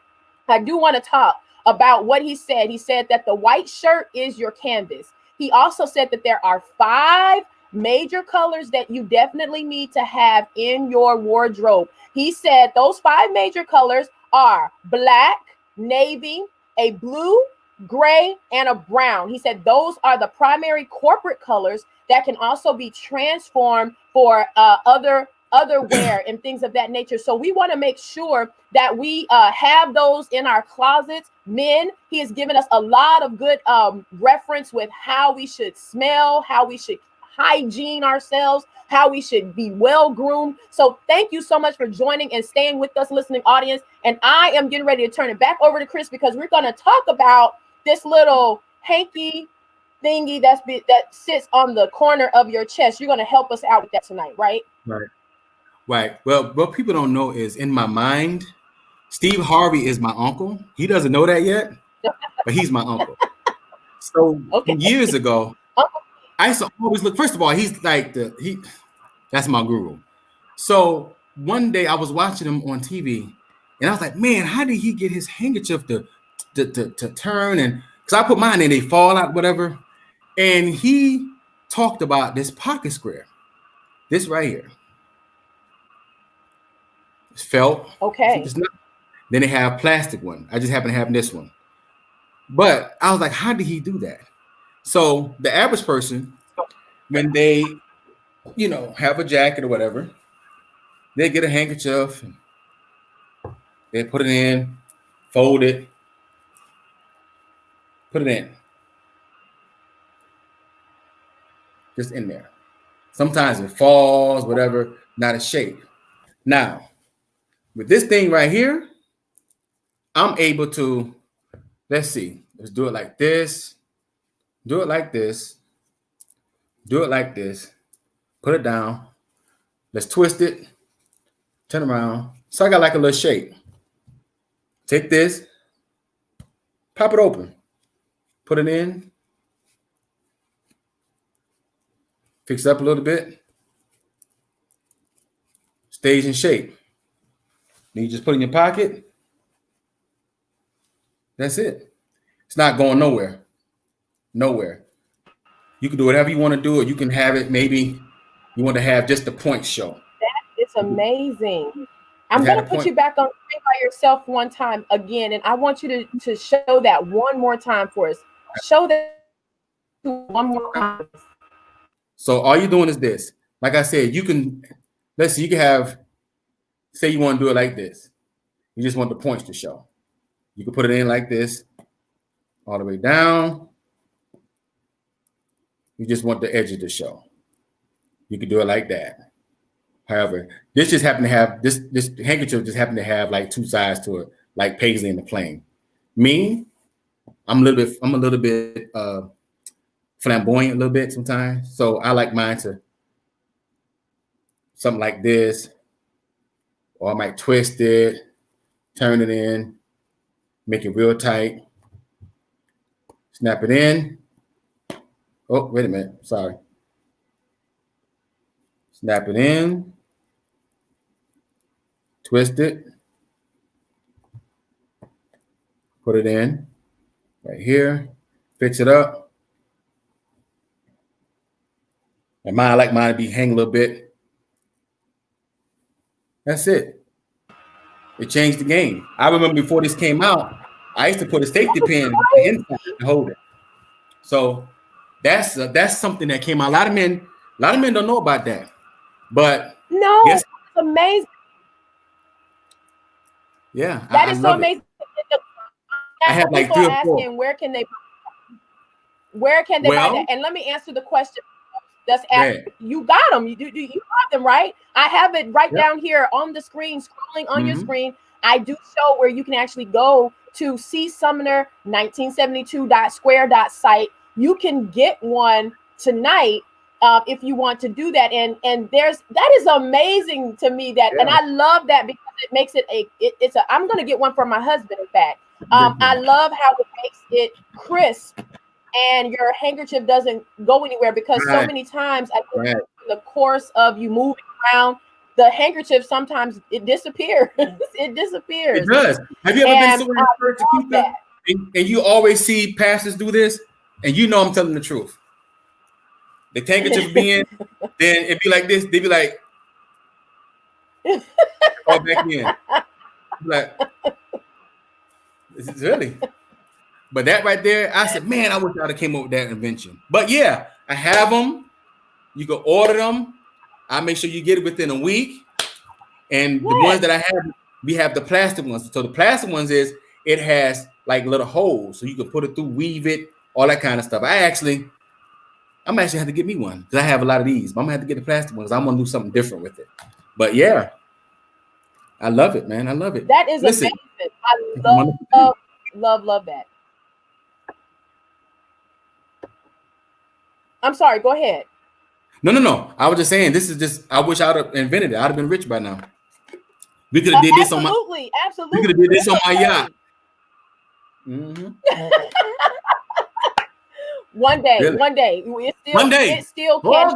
S1: I do want to talk about what he said. He said that the white shirt is your canvas. He also said that there are 5 major colors that you definitely need to have in your wardrobe. He said those 5 major colors are black, navy, a blue, gray, and a brown. He said those are the primary corporate colors that can also be transformed for other wear and things of that nature. So we want to make sure that we have those in our closets. Men, he has given us a lot of good reference with how we should smell, how we should hygiene ourselves, how we should be well groomed. So thank you so much for joining and staying with us, listening audience. And I am getting ready to turn it back over to Chris, because we're going to talk about this little hanky thingy that sits on the corner of your chest. You're going to help us out with that tonight, right?
S2: Right. Well, what people don't know is, in my mind, Steve Harvey is my uncle. He doesn't know that yet, but he's my uncle. So years ago, I used to always look. First of all, he's like that's my guru. So one day I was watching him on TV, and I was like, man, how did he get his handkerchief to turn? And because I put mine in, they fall out, whatever. And he talked about this pocket square, this right here. It's felt.
S1: Okay.
S2: Then they have plastic one. I just happen to have this one. But I was like, how did he do that? So the average person, when they, have a jacket or whatever, they get a handkerchief, and they put it in, fold it, put it in. Just in there. Sometimes it falls, whatever, not a shape. Now, with this thing right here, I'm able to, let's do it like this, do it like this, do it like this, put it down, let's twist it, turn around. So I got like a little shape. Take this, pop it open, put it in, fix it up a little bit, stays in shape. Then you just put it in your pocket. That's it. It's not going nowhere. Nowhere. You can do whatever you want to do, or you can have it. Maybe you want to have just the points show.
S1: That is amazing. I'm going to put you back on screen by yourself one time again, and I want you to show that one more time for us. Show that one more time.
S2: So all you're doing is this. Like I said, you can, let's see, you can have, say you want to do it like this. You just want the points to show. You can put it in like this, all the way down. You just want the edges to show. You can do it like that. However, this just happened to have, this handkerchief just happened to have like two sides to it, like Paisley in the plane. Me, I'm a little bit flamboyant a little bit sometimes. So I like mine to something like this, or I might twist it, turn it in, make it real tight, snap it in. Oh, wait a minute, sorry. Snap it in, twist it, put it in right here, fix it up. And I like mine to be hang a little bit. That's it. It changed the game. I remember before this came out, I used to put a safety pin inside to hold it. So that's something that came out. A lot of men don't know about that. But
S1: no, it's amazing.
S2: Yeah,
S1: that is so amazing.
S2: I have like 3 or 4.
S1: Asking where can they buy that? And let me answer the question. That's asked. You got them. You have them, right? I have it right down here on the screen, scrolling on your screen. I do show where you can actually go to csumner1972.square.site. You can get one tonight if you want to do that. And that is amazing to me and I love that because it makes it I'm going to get one for my husband. In fact, I love how it makes it crisp. And your handkerchief doesn't go anywhere because so many times in the course of you moving around, the handkerchief sometimes it disappears. It disappears.
S2: It does. Have you ever been somewhere to keep that? And you always see pastors do this, and I'm telling the truth. The handkerchief be in, then it'd be like this. They'd be like, all back in. Like, this is really. But that right there, I said, man, I wish I'd have came up with that invention. But yeah, I have them. You can order them. I make sure you get it within a week. And the ones
S1: Yes.
S2: that I have, we have the plastic ones. So the plastic ones is it has like little holes, so you can put it through, weave it, all that kind of stuff. I'm actually have to get me one because I have a lot of these. But I'm gonna have to get the plastic ones. I'm gonna do something different with it. But yeah, I love it, man. I love it.
S1: That is
S2: Listen,
S1: amazing. I love that. I'm sorry, go ahead.
S2: no. I was just saying, this is just. I wish I'd have invented it. I'd have been rich by now. We could have did this on my.
S1: Absolutely.
S2: We could have did this on my yacht. Mm-hmm.
S1: One day. It still can.
S2: God.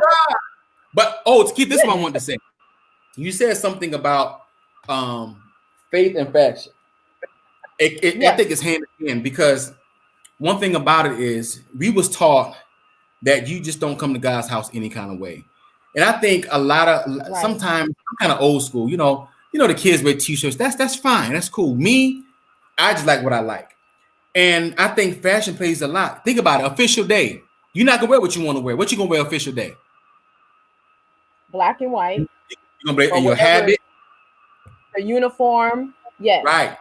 S2: But to keep this one, I wanted to say. You said something about faith and fashion. Yes. I think it's hand in hand because one thing about it is we was taught that you just don't come to God's house any kind of way. And I think a lot of sometimes I'm kind of old school, you know, the kids wear t-shirts. That's fine. That's cool. Me, I just like what I like. And I think fashion plays a lot. Think about it. Official day. You're not gonna wear what you want to wear. What you gonna wear official day?
S1: Black and white.
S2: You're gonna wear your habit.
S1: A uniform. Yes.
S2: Right.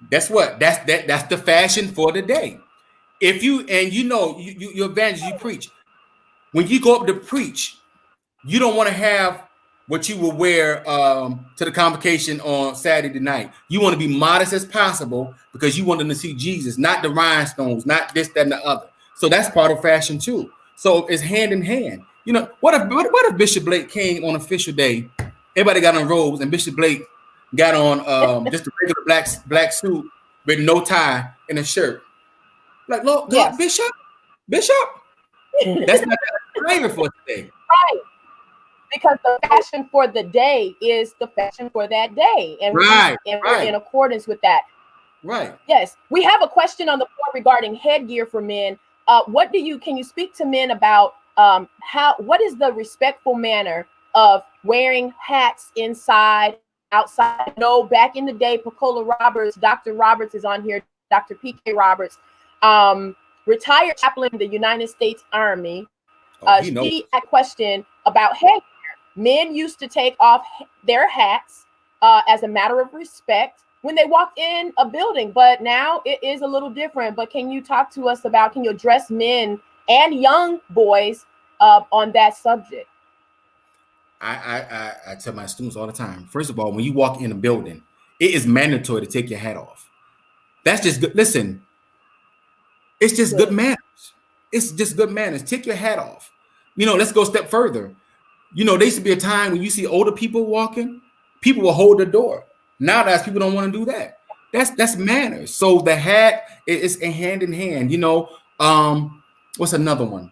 S2: That's the fashion for the day. If you your evangelist, you preach. When you go up to preach, you don't want to have what you will wear to the convocation on Saturday night. You want to be modest as possible because you want them to see Jesus, not the rhinestones, not this, that, and the other. So that's part of fashion too. So it's hand in hand. You know, what if Bishop Blake came on official day? Everybody got on robes, and Bishop Blake got on just a regular black suit with no tie and a shirt. Like, look, yes. Bishop. That's not the flavor for today.
S1: Right. Because the fashion for the day is the fashion for that day. And we're in accordance with that.
S2: Right.
S1: Yes. We have a question on the floor regarding headgear for men. Can you speak to men about what is the respectful manner of wearing hats inside, outside? No, back in the day, Pacola Roberts, Dr. Roberts is on here, Dr. P.K. Roberts, retired chaplain in the United States Army. She had a question about headgear. Men used to take off their hats as a matter of respect when they walked in a building, but now it is a little different. But can you talk to us about, can you address men and young boys on that subject?
S2: I tell my students all the time, first of all, when you walk in a building, it is mandatory to take your hat off. That's just good. Listen, it's just good manners. It's just good manners. Take your hat off. You know, let's go a step further. You know, there used to be a time when you see older people walking, people will hold the door. Nowadays, people don't want to do that. That's manners. So the hat is hand in hand. You know, what's another one?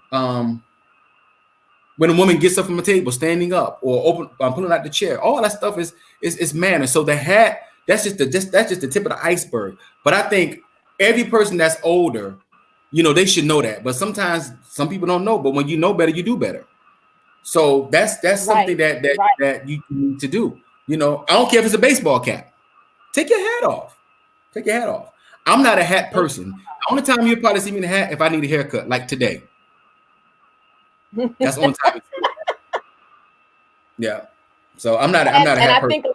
S2: When a woman gets up from a table, standing up or pulling out the chair, all that stuff is manners. So the hat, that's just the tip of the iceberg. But I think every person that's older, you know, they should know that. But sometimes some people don't know. But when you know better, you do better. So that's something that you need to do. You know, I don't care if it's a baseball cap. Take your hat off. Take your hat off. I'm not a hat person. The only time you'll probably see me in a hat if I need a haircut, like today. That's the only time. Yeah. So I'm not a hat person. And I think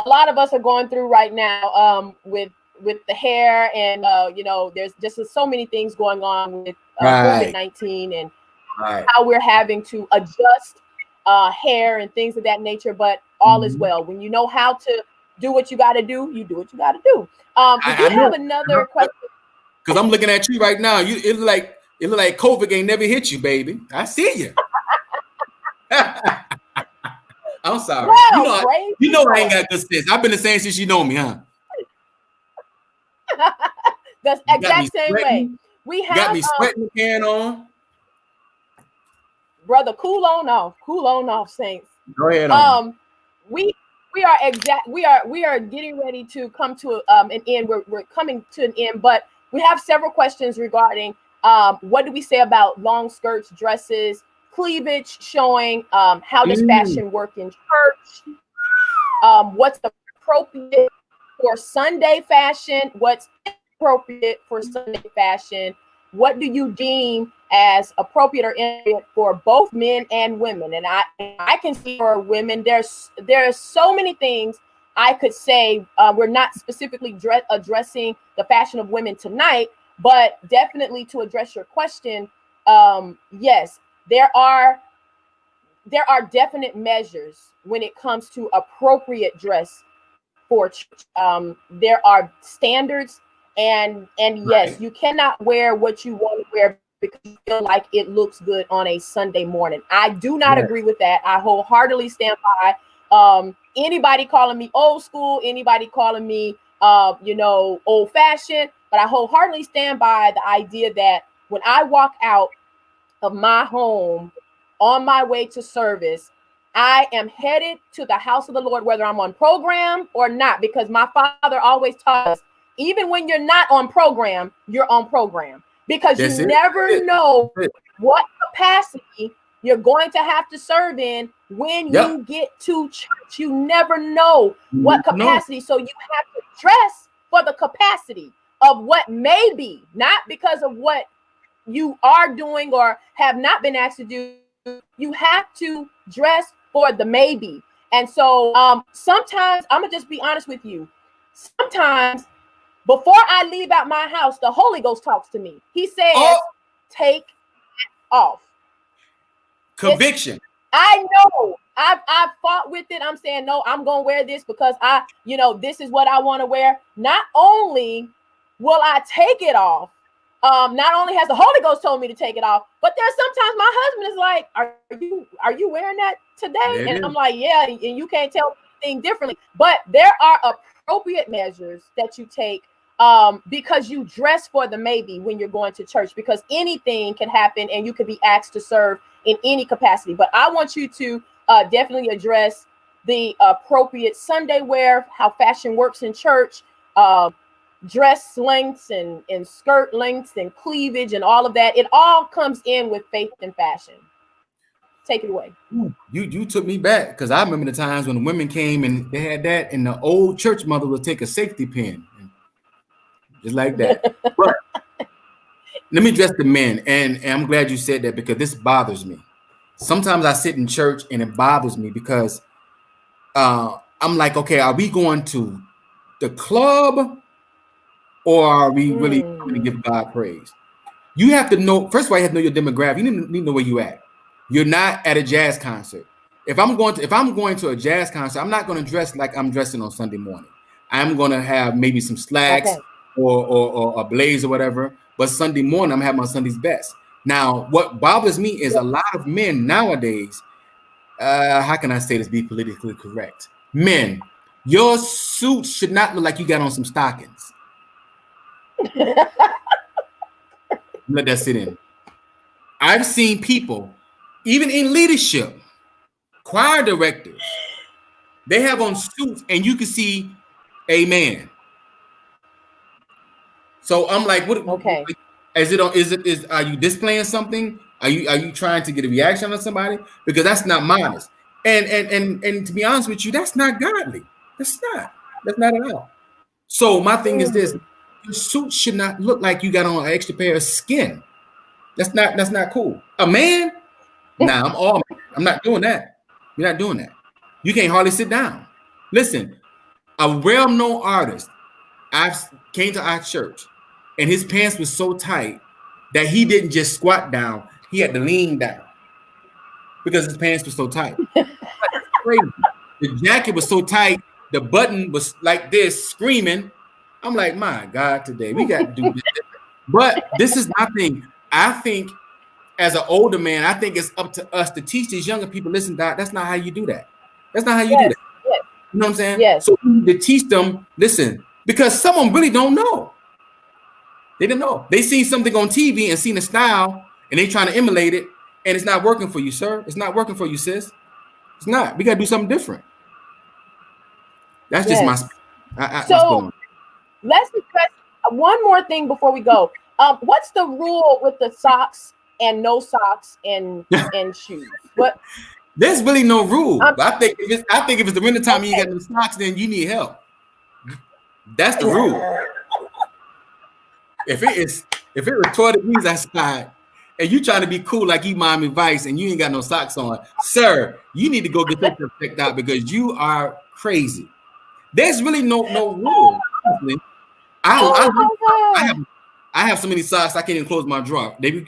S1: a lot of us are going through right now with the hair, and you know, there's just so many things going on with COVID-19 and how we're having to adjust hair and things of that nature, but all is well. When you know how to do what you got to do, you do what you got to do. We have another question.
S2: Because I'm looking at you right now. It look like COVID ain't never hit you, baby. I see you. I'm sorry. Wow, you know I ain't got good sense. I've been the same since you know me, huh?
S1: That's exact same way. We have
S2: got me sweating the can on.
S1: Brother, cool on off, Saints.
S2: Go ahead on.
S1: We are getting ready to come to an end. We're coming to an end, but we have several questions regarding what do we say about long skirts, dresses, cleavage showing, how does fashion work in church? What's appropriate for Sunday fashion? What's appropriate for Sunday fashion? What do you deem as appropriate or inappropriate for both men and women? And I can see for women, there's so many things I could say. We're not specifically addressing the fashion of women tonight, but definitely to address your question, yes, there are definite measures when it comes to appropriate dress for church. There are standards, and yes, right. You cannot wear what you want to wear because you feel like it looks good on a Sunday morning. I do not agree with that. I wholeheartedly stand by anybody calling me old school, anybody calling me old fashioned, but I wholeheartedly stand by the idea that when I walk out of my home on my way to service, I am headed to the house of the Lord, whether I'm on program or not, because my father always taught us, even when you're not on program, you're on program, because you never know what capacity you're going to have to serve in when you get to church. You never know what capacity. So you have to dress for the capacity of what may be, not because of what you are doing or have not been asked to do. You have to dress for the maybe. And so sometimes, I'm gonna just be honest with you, sometimes before I leave out my house, the Holy Ghost talks to me. He says, take it off.
S2: Conviction.
S1: I know I've fought with it. I'm saying, no, I'm gonna wear this because this is what I want to wear. Not only will I take it off, not only has the Holy Ghost told me to take it off, but there's sometimes my husband is like, are you wearing that today? And I'm like, yeah, and you can't tell anything differently. But there are appropriate measures that you take because you dress for the maybe when you're going to church, because anything can happen and you could be asked to serve in any capacity. But I want you to definitely address the appropriate Sunday wear, how fashion works in church, dress lengths and skirt lengths and cleavage and all of that. It all comes in with faith and fashion. Take it away.
S2: You took me back, because I remember the times when the women came and they had that, and the old church mother would take a safety pin, just like that. But let me address the men, and I'm glad you said that, because this bothers me. Sometimes I sit in church and it bothers me because I'm like, okay, are we going to the club, or are we really going to give God praise? You have to know, first of all, you have to know your demographic. You need to know where you at. You're not at a jazz concert. If I'm going to a jazz concert, I'm not going to dress like I'm dressing on Sunday morning. I'm going to have maybe some slacks or a blaze or whatever. But Sunday morning, I'm having my Sunday's best. Now, what bothers me is a lot of men nowadays, how can I say this, be politically correct? Men, your suit should not look like you got on some stockings. Let that sit in. I've seen people, even in leadership, choir directors, they have on suits and you can see a man. So I'm like, what?
S1: Okay.
S2: Are you displaying something? Are you trying to get a reaction on somebody? Because that's not modest. And to be honest with you, that's not godly. That's not at all. So my thing is this: your suit should not look like you got on an extra pair of skin. That's not cool. A man? Nah, I'm not doing that. You're not doing that. You can't hardly sit down. Listen, a well-known artist, came to our church, and his pants was so tight that he didn't just squat down; he had to lean down because his pants were so tight. Crazy. The jacket was so tight, the button was like this, screaming. I'm like, my God, today we got to do this. But this is my thing. I think as an older man, I think it's up to us to teach these younger people, listen, Doc, that's not how you do that. That's not how you do that.
S1: Yes.
S2: You know what I'm saying?
S1: Yes.
S2: So we need to teach them, listen, because someone really don't know. They don't know. They seen something on TV and seen a style and they trying to emulate it, and it's not working for you, sir. It's not working for you, sis. It's not. We got to do something different. That's just my
S1: so let's discuss one more thing before we go. What's the rule with the socks and no socks and shoes? What?
S2: There's really no rule. I think if it's the winter time and you got no socks, then you need help. That's the rule. if it was 12 degrees outside and you trying to be cool like you Miami Vice and you ain't got no socks on, sir, you need to go get yourself checked out because you are crazy. There's really no rule. Honestly. I have so many socks I can't even close my drawer. They,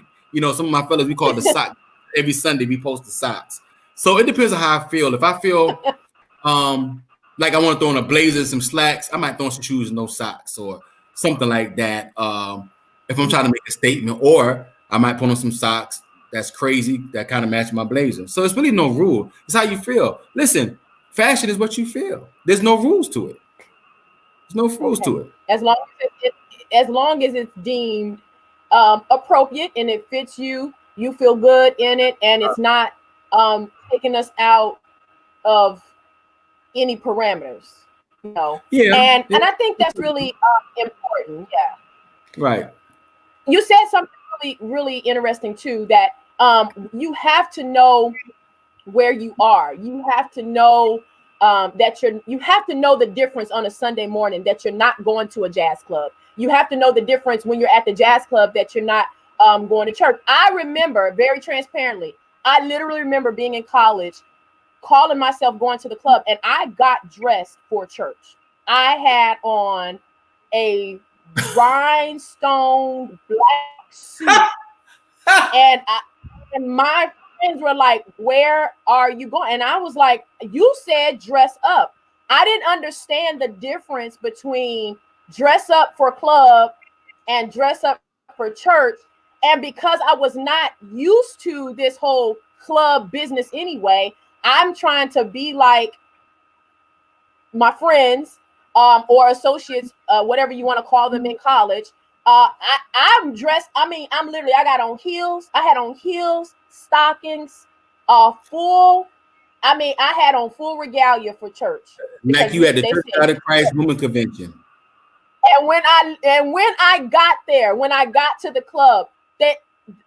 S2: some of my fellas we call it the sock. Every Sunday we post the socks. So it depends on how I feel. If I feel like I want to throw on a blazer and some slacks, I might throw on some shoes and no socks or something like that. If I'm trying to make a statement, or I might put on some socks that's crazy that kind of match my blazer. So it's really no rule. It's how you feel. Listen, fashion is what you feel. There's no rules to it. There's no rules to it.
S1: As long as it's deemed appropriate and it fits you, you feel good in it, and it's not taking us out of any parameters,
S2: Yeah.
S1: And I think that's really important. Yeah.
S2: Right.
S1: You said something really, really interesting too, that you have to know where you are. You have to know you have to know the difference on a Sunday morning that you're not going to a jazz club. You have to know the difference when you're at the jazz club that you're not going to church. I remember very transparently, I literally remember being in college, calling myself going to the club, and I got dressed for church. I had on a rhinestone black suit, and my friends were like, "Where are you going?" And I was like, "You said dress up." I didn't understand the difference between dress up for club and dress up for church. And because I was not used to this whole club business anyway, I'm trying to be like my friends or associates, whatever you want to call them in college. I'm dressed. I got on heels. I had on heels, stockings, full. I had on full regalia for church.
S2: Like you at the Church of Christ Women Convention.
S1: And when I got there, when I got to the club, that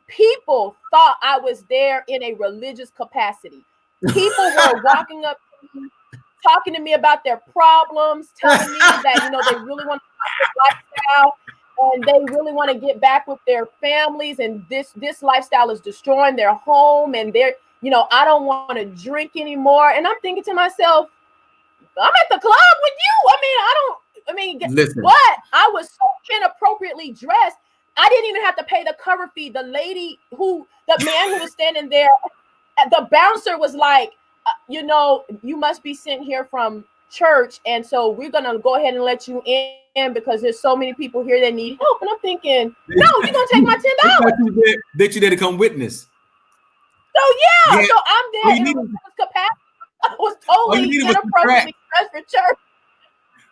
S1: people thought I was there in a religious capacity. People were walking up to me, talking to me about their problems, telling me that they really want to lifestyle and they really want to get back with their families, and this lifestyle is destroying their home, and they're I don't want to drink anymore. And I'm thinking to myself, I'm at the club with you.
S2: Listen.
S1: But I was so inappropriately dressed. I didn't even have to pay the cover fee. The man who was standing there, the bouncer was like, you must be sent here from church, and so we're gonna go ahead and let you in because there's so many people here that need help. And I'm thinking, no, you're gonna take my $10.
S2: That you there to come witness.
S1: So yeah, so I'm there in religious capacity. I was totally inappropriately dressed for church.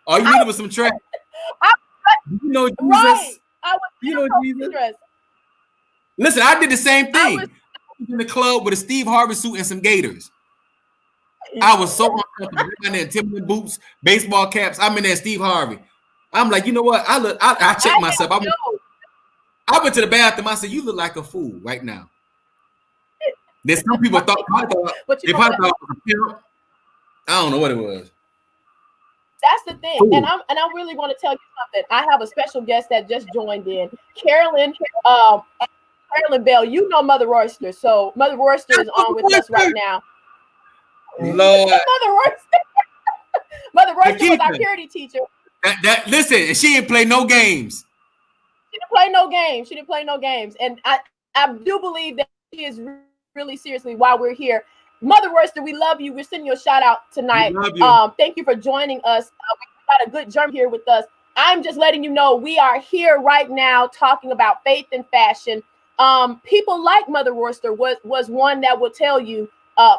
S2: All you needed was some track. Jesus?
S1: Right. I was
S2: Jesus?
S1: Dressed.
S2: Listen, I did the same thing. I was in the club with a Steve Harvey suit and some Gators. I was so uncomfortable. I'm in there, Timberland boots, baseball caps. I'm in there, Steve Harvey. I'm like, you know what? I checked myself. I went to the bathroom. I said, you look like a fool right now. There's some people thought I was a pimp. I don't know what it was.
S1: That's the thing. Ooh. And I really want to tell you something. I have a special guest that just joined in. Carolyn Bell, Mother Royster. So Mother Royster is on with us right now.
S2: Lord.
S1: Mother Royster was our purity teacher.
S2: Listen, she didn't play no games.
S1: She didn't play no games. And I do believe that she is really seriously why we're here. Mother Royster, we love you. We're sending you a shout out tonight. Thank you for joining us. We got a good germ here with us. I'm just letting you know we are here right now talking about faith and fashion. People like Mother Royster was one that will tell you,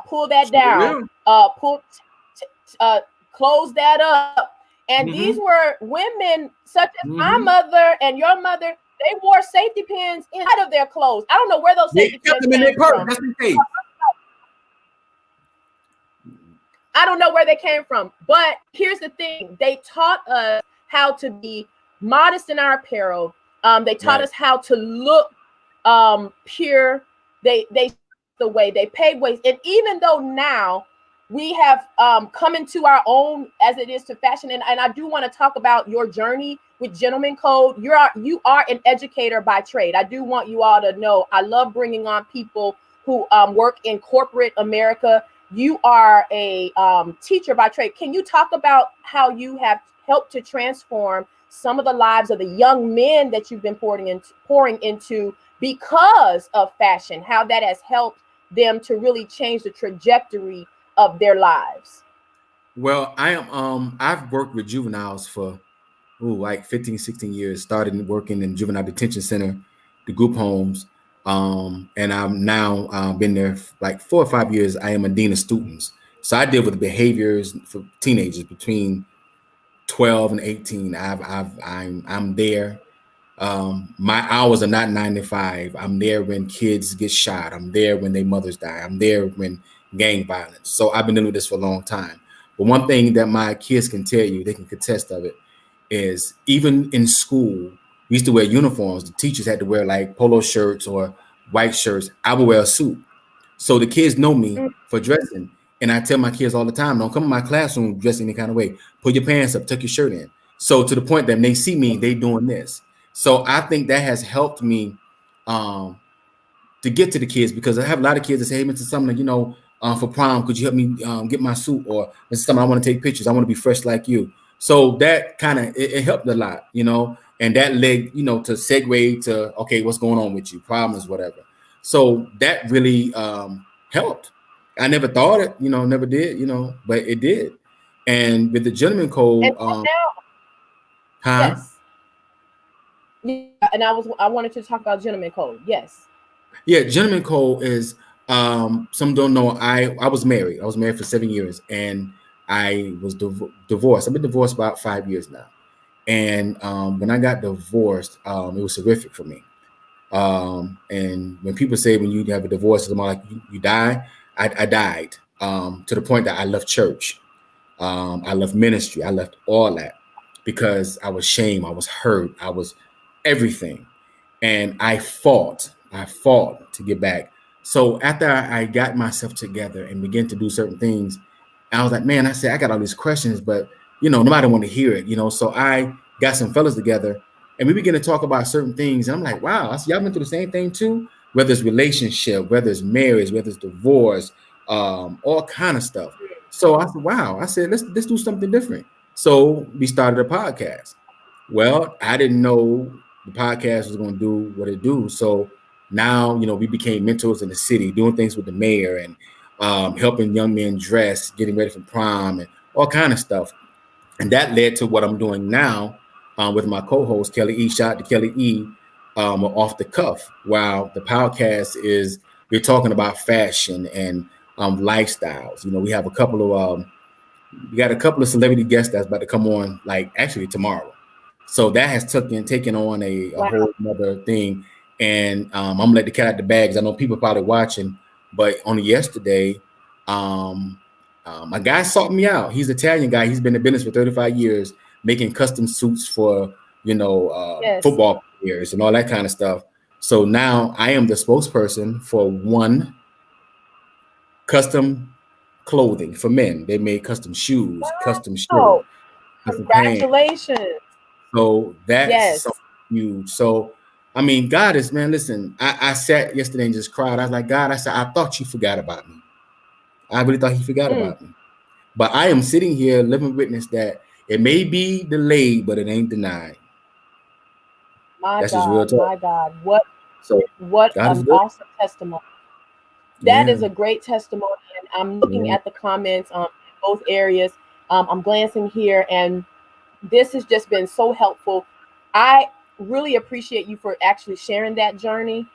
S1: pull that down, close that up. And these were women such as my mother and your mother. They wore safety pins inside of their clothes. I don't know where those safety pins came from. I don't know where they came from. But here's the thing. They taught us how to be modest in our apparel. They taught us how to look pure. They the way they paved ways. And even though now we have come into our own as it is to fashion. And I do want to talk about your journey with Gentleman Code. You are an educator by trade. I do want you all to know I love bringing on people who work in corporate America. You are a teacher by trade. Can you talk about how you have helped to transform some of the lives of the young men that you've been pouring into because of fashion, how that has helped them to really change the trajectory of their lives?
S2: Well, I've worked with juveniles for like 15, 16 years. Started working in juvenile detention center, the group homes. And I'm now been there like 4 or 5 years. I am a dean of students. So I deal with behaviors for teenagers between 12 and 18. I'm there. My hours are not 9 to 5. I'm there when kids get shot. I'm there when their mothers die. I'm there when gang violence. So I've been doing this for a long time. But one thing that my kids can tell you, they can contest of it, is even in school, we used to wear uniforms. The teachers had to wear like polo shirts or white shirts. I would wear a suit. So the kids know me for dressing. And I tell my kids all the time, don't come in my classroom dressed any kind of way. Put your pants up, tuck your shirt in. So to the point that when they see me, they doing this. So I think that has helped me um, to get to the kids, because I have a lot of kids that say, hey, Mr. Sumner, for prom, could you help me get my suit? Or Mr. Sumner, I want to take pictures. I want to be fresh like you. So that kind of, it helped a lot, and that led, to segue to, okay, what's going on with you? Problems, whatever. So that really helped. I never thought it, never did, but it did. And with the Gentleman
S1: And
S2: Code,
S1: now,
S2: huh?
S1: yes. Yeah, and I wanted to talk about Gentleman Code. Yes.
S2: Yeah, Gentleman Code is some don't know. I was married. I was married for 7 years, and I was divorced. I've been divorced about 5 years now. And when I got divorced, it was horrific for me. And when people say when you have a divorce, it's more like you die. I died to the point that I left church. I left ministry. I left all that because I was shamed. I was hurt. I was everything. And I fought. I fought to get back. So after I got myself together and began to do certain things, I was like, man, I said, I got all these questions, but nobody want to hear it, So I got some fellas together and we began to talk about certain things. And I'm like, wow, I said, y'all been through the same thing too, whether it's relationship, whether it's marriage, whether it's divorce, all kind of stuff. So I said, wow, I said, let's do something different. So we started a podcast. Well, I didn't know the podcast was going to do what it do. So now, we became mentors in the city, doing things with the mayor and helping young men dress, getting ready for prom and all kind of stuff. And that led to what I'm doing now with my co-host, Kelly E. Shout out to Kelly E. Off the cuff. While the podcast is, we're talking about fashion and lifestyles. We have we got a couple of celebrity guests that's about to come on, like actually tomorrow. So that has taken on a
S1: Wow.
S2: whole other thing. And I'm gonna let the cat out the bag because I know people probably watching. But on yesterday, a guy sought me out. He's an Italian guy. He's been in business for 35 years, making custom suits for
S1: Yes.
S2: football players and all that kind of stuff. So now I am the spokesperson for one custom clothing for men. They made custom shoes, custom shirts,
S1: Oh,
S2: custom pants.
S1: congratulations.
S2: So that's so
S1: Yes.
S2: huge. So I mean, God is, man. Listen, I sat yesterday and just cried. I was like, God, I said, I thought you forgot about me. I really thought He forgot
S1: Mm,
S2: about me. But I am sitting here living witness that it may be delayed, but it ain't denied.
S1: my
S2: That's just real
S1: God,
S2: talk.
S1: my God. What
S2: So
S1: what
S2: God is
S1: an
S2: good.
S1: awesome testimony. That
S2: Yeah.
S1: is a great testimony. And I'm looking
S2: Yeah.
S1: at the comments in both areas. I'm glancing here, and this has just been so helpful. I really appreciate you for actually sharing that journey,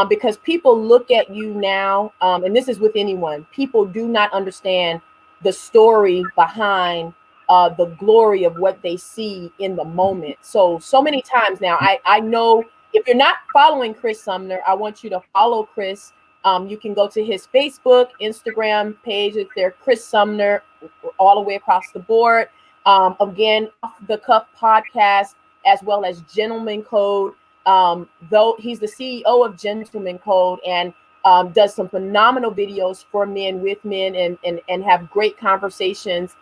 S1: because people look at you now, and this is with anyone. People do not understand the story behind the glory of what they see in the moment. So many times now, I know if you're not following Chris Sumner, I want you to follow Chris. You can go to his Facebook, Instagram page. It's there, Chris Sumner, all the way across the board. Again, Off the Cuff podcast, as well as Gentleman Code. Though he's the CEO of Gentleman Code, and does some phenomenal videos for men, with men, and have great conversations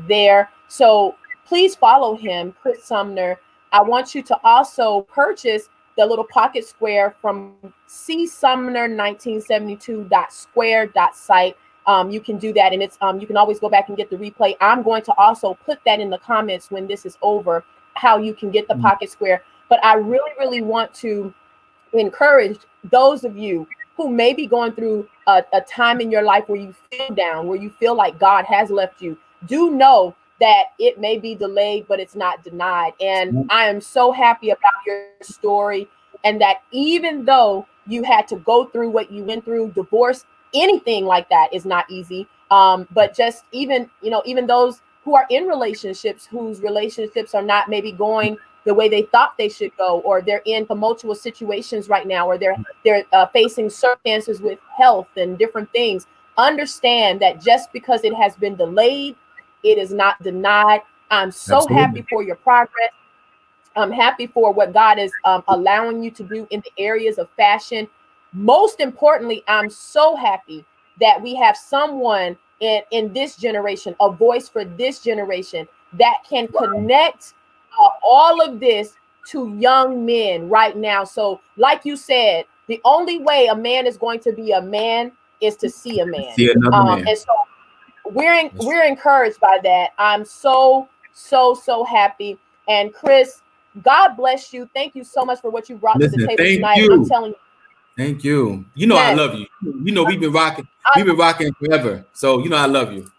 S1: there. So please follow him, Chris Sumner. I want you to also purchase the little pocket square from csumner1972.square.site. You can do that, and it's you can always go back and get the replay. I'm going to also put that in the comments when this is over, how you can get the pocket square. But I really, really want to encourage those of you who may be going through a time in your life where you feel down, where you feel like God has left you. Do know that it may be delayed, but it's not denied. And I am so happy about your story, and that even though you had to go through what you went through, divorce, anything like that is not easy. But just even those who are in relationships, whose relationships are not maybe going the way they thought they should go, or they're in tumultuous situations right now, or they're facing circumstances with health and different things. Understand that just because it has been delayed, it is not denied. I'm so happy for your progress. I'm happy for what God is allowing you to do in the areas of fashion. Most importantly, I'm so happy that we have someone in this generation, a voice for this generation, that can connect all of this to young men right now. So like you said, the only way a man is going to be a man is to see a man.
S2: See another man.
S1: And so we're encouraged by that. I'm so happy. And Chris, God bless you. Thank you so much for what you brought to the table tonight.
S2: You.
S1: I'm telling you.
S2: Thank you. You know, yes. I love you. You know, we've been rocking forever. So, you know, I love you.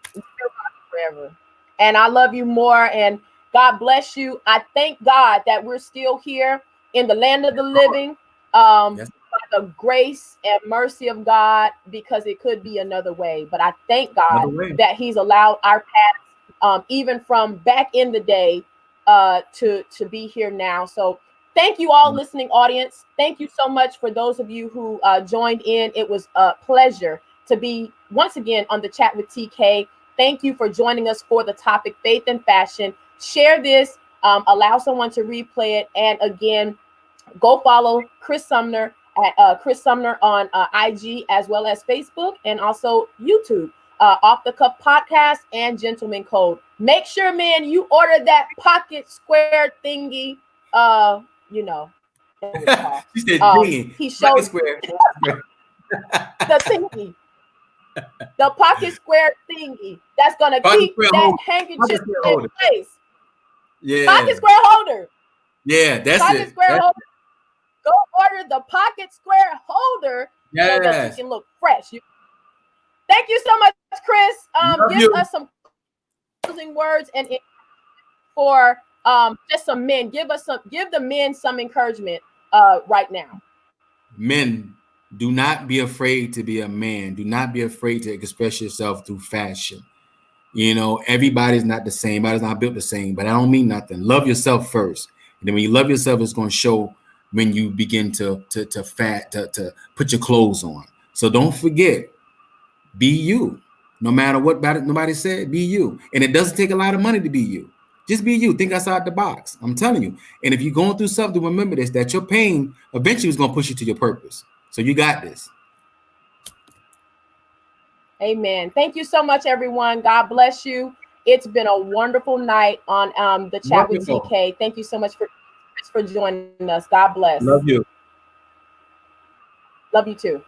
S1: Forever. And I love you more. And God bless you. I thank God that we're still here in the land of the living. Yes. By the grace and mercy of God, because it could be another way. But I thank God that He's allowed our paths, even from back in the day, to be here now. So thank you all, listening audience. Thank you so much for those of you who joined in. It was a pleasure to be once again on the Chat with TK. Thank you for joining us for the topic, faith and fashion. Share this, allow someone to replay it. And again, go follow Chris Sumner at Chris Sumner on IG, as well as Facebook, and also YouTube, Off the Cuff Podcast and Gentleman Code. Make sure, man, you order that pocket square thingy. You know,
S2: she said thingy.
S1: He showed
S2: square.
S1: the thingy, the pocket square thingy that's gonna keep that handkerchief in place.
S2: Yeah,
S1: pocket square holder.
S2: Yeah, that's
S1: pocket square holder. Go order the pocket square holder so that you can look fresh. Thank you so much, Chris. Give us some closing words and for just some men. Give the men some encouragement right now.
S2: Men, do not be afraid to be a man. Do not be afraid to express yourself through fashion. You know, everybody's not the same. Everybody's not built the same, but I don't mean nothing. Love yourself first. And then when you love yourself, it's going to show when you begin to put your clothes on. So don't forget, be you. No matter what nobody said, be you. And it doesn't take a lot of money to be you. Just be you. Think outside the box. I'm telling you. And if you're going through something, remember this, that your pain eventually is going to push you to your purpose. So you got this. Amen.
S1: Thank you so much, everyone. God bless you. It's been a wonderful night on the Chat with TK. Thank you so much for joining us. God bless.
S2: Love you.
S1: Love you too.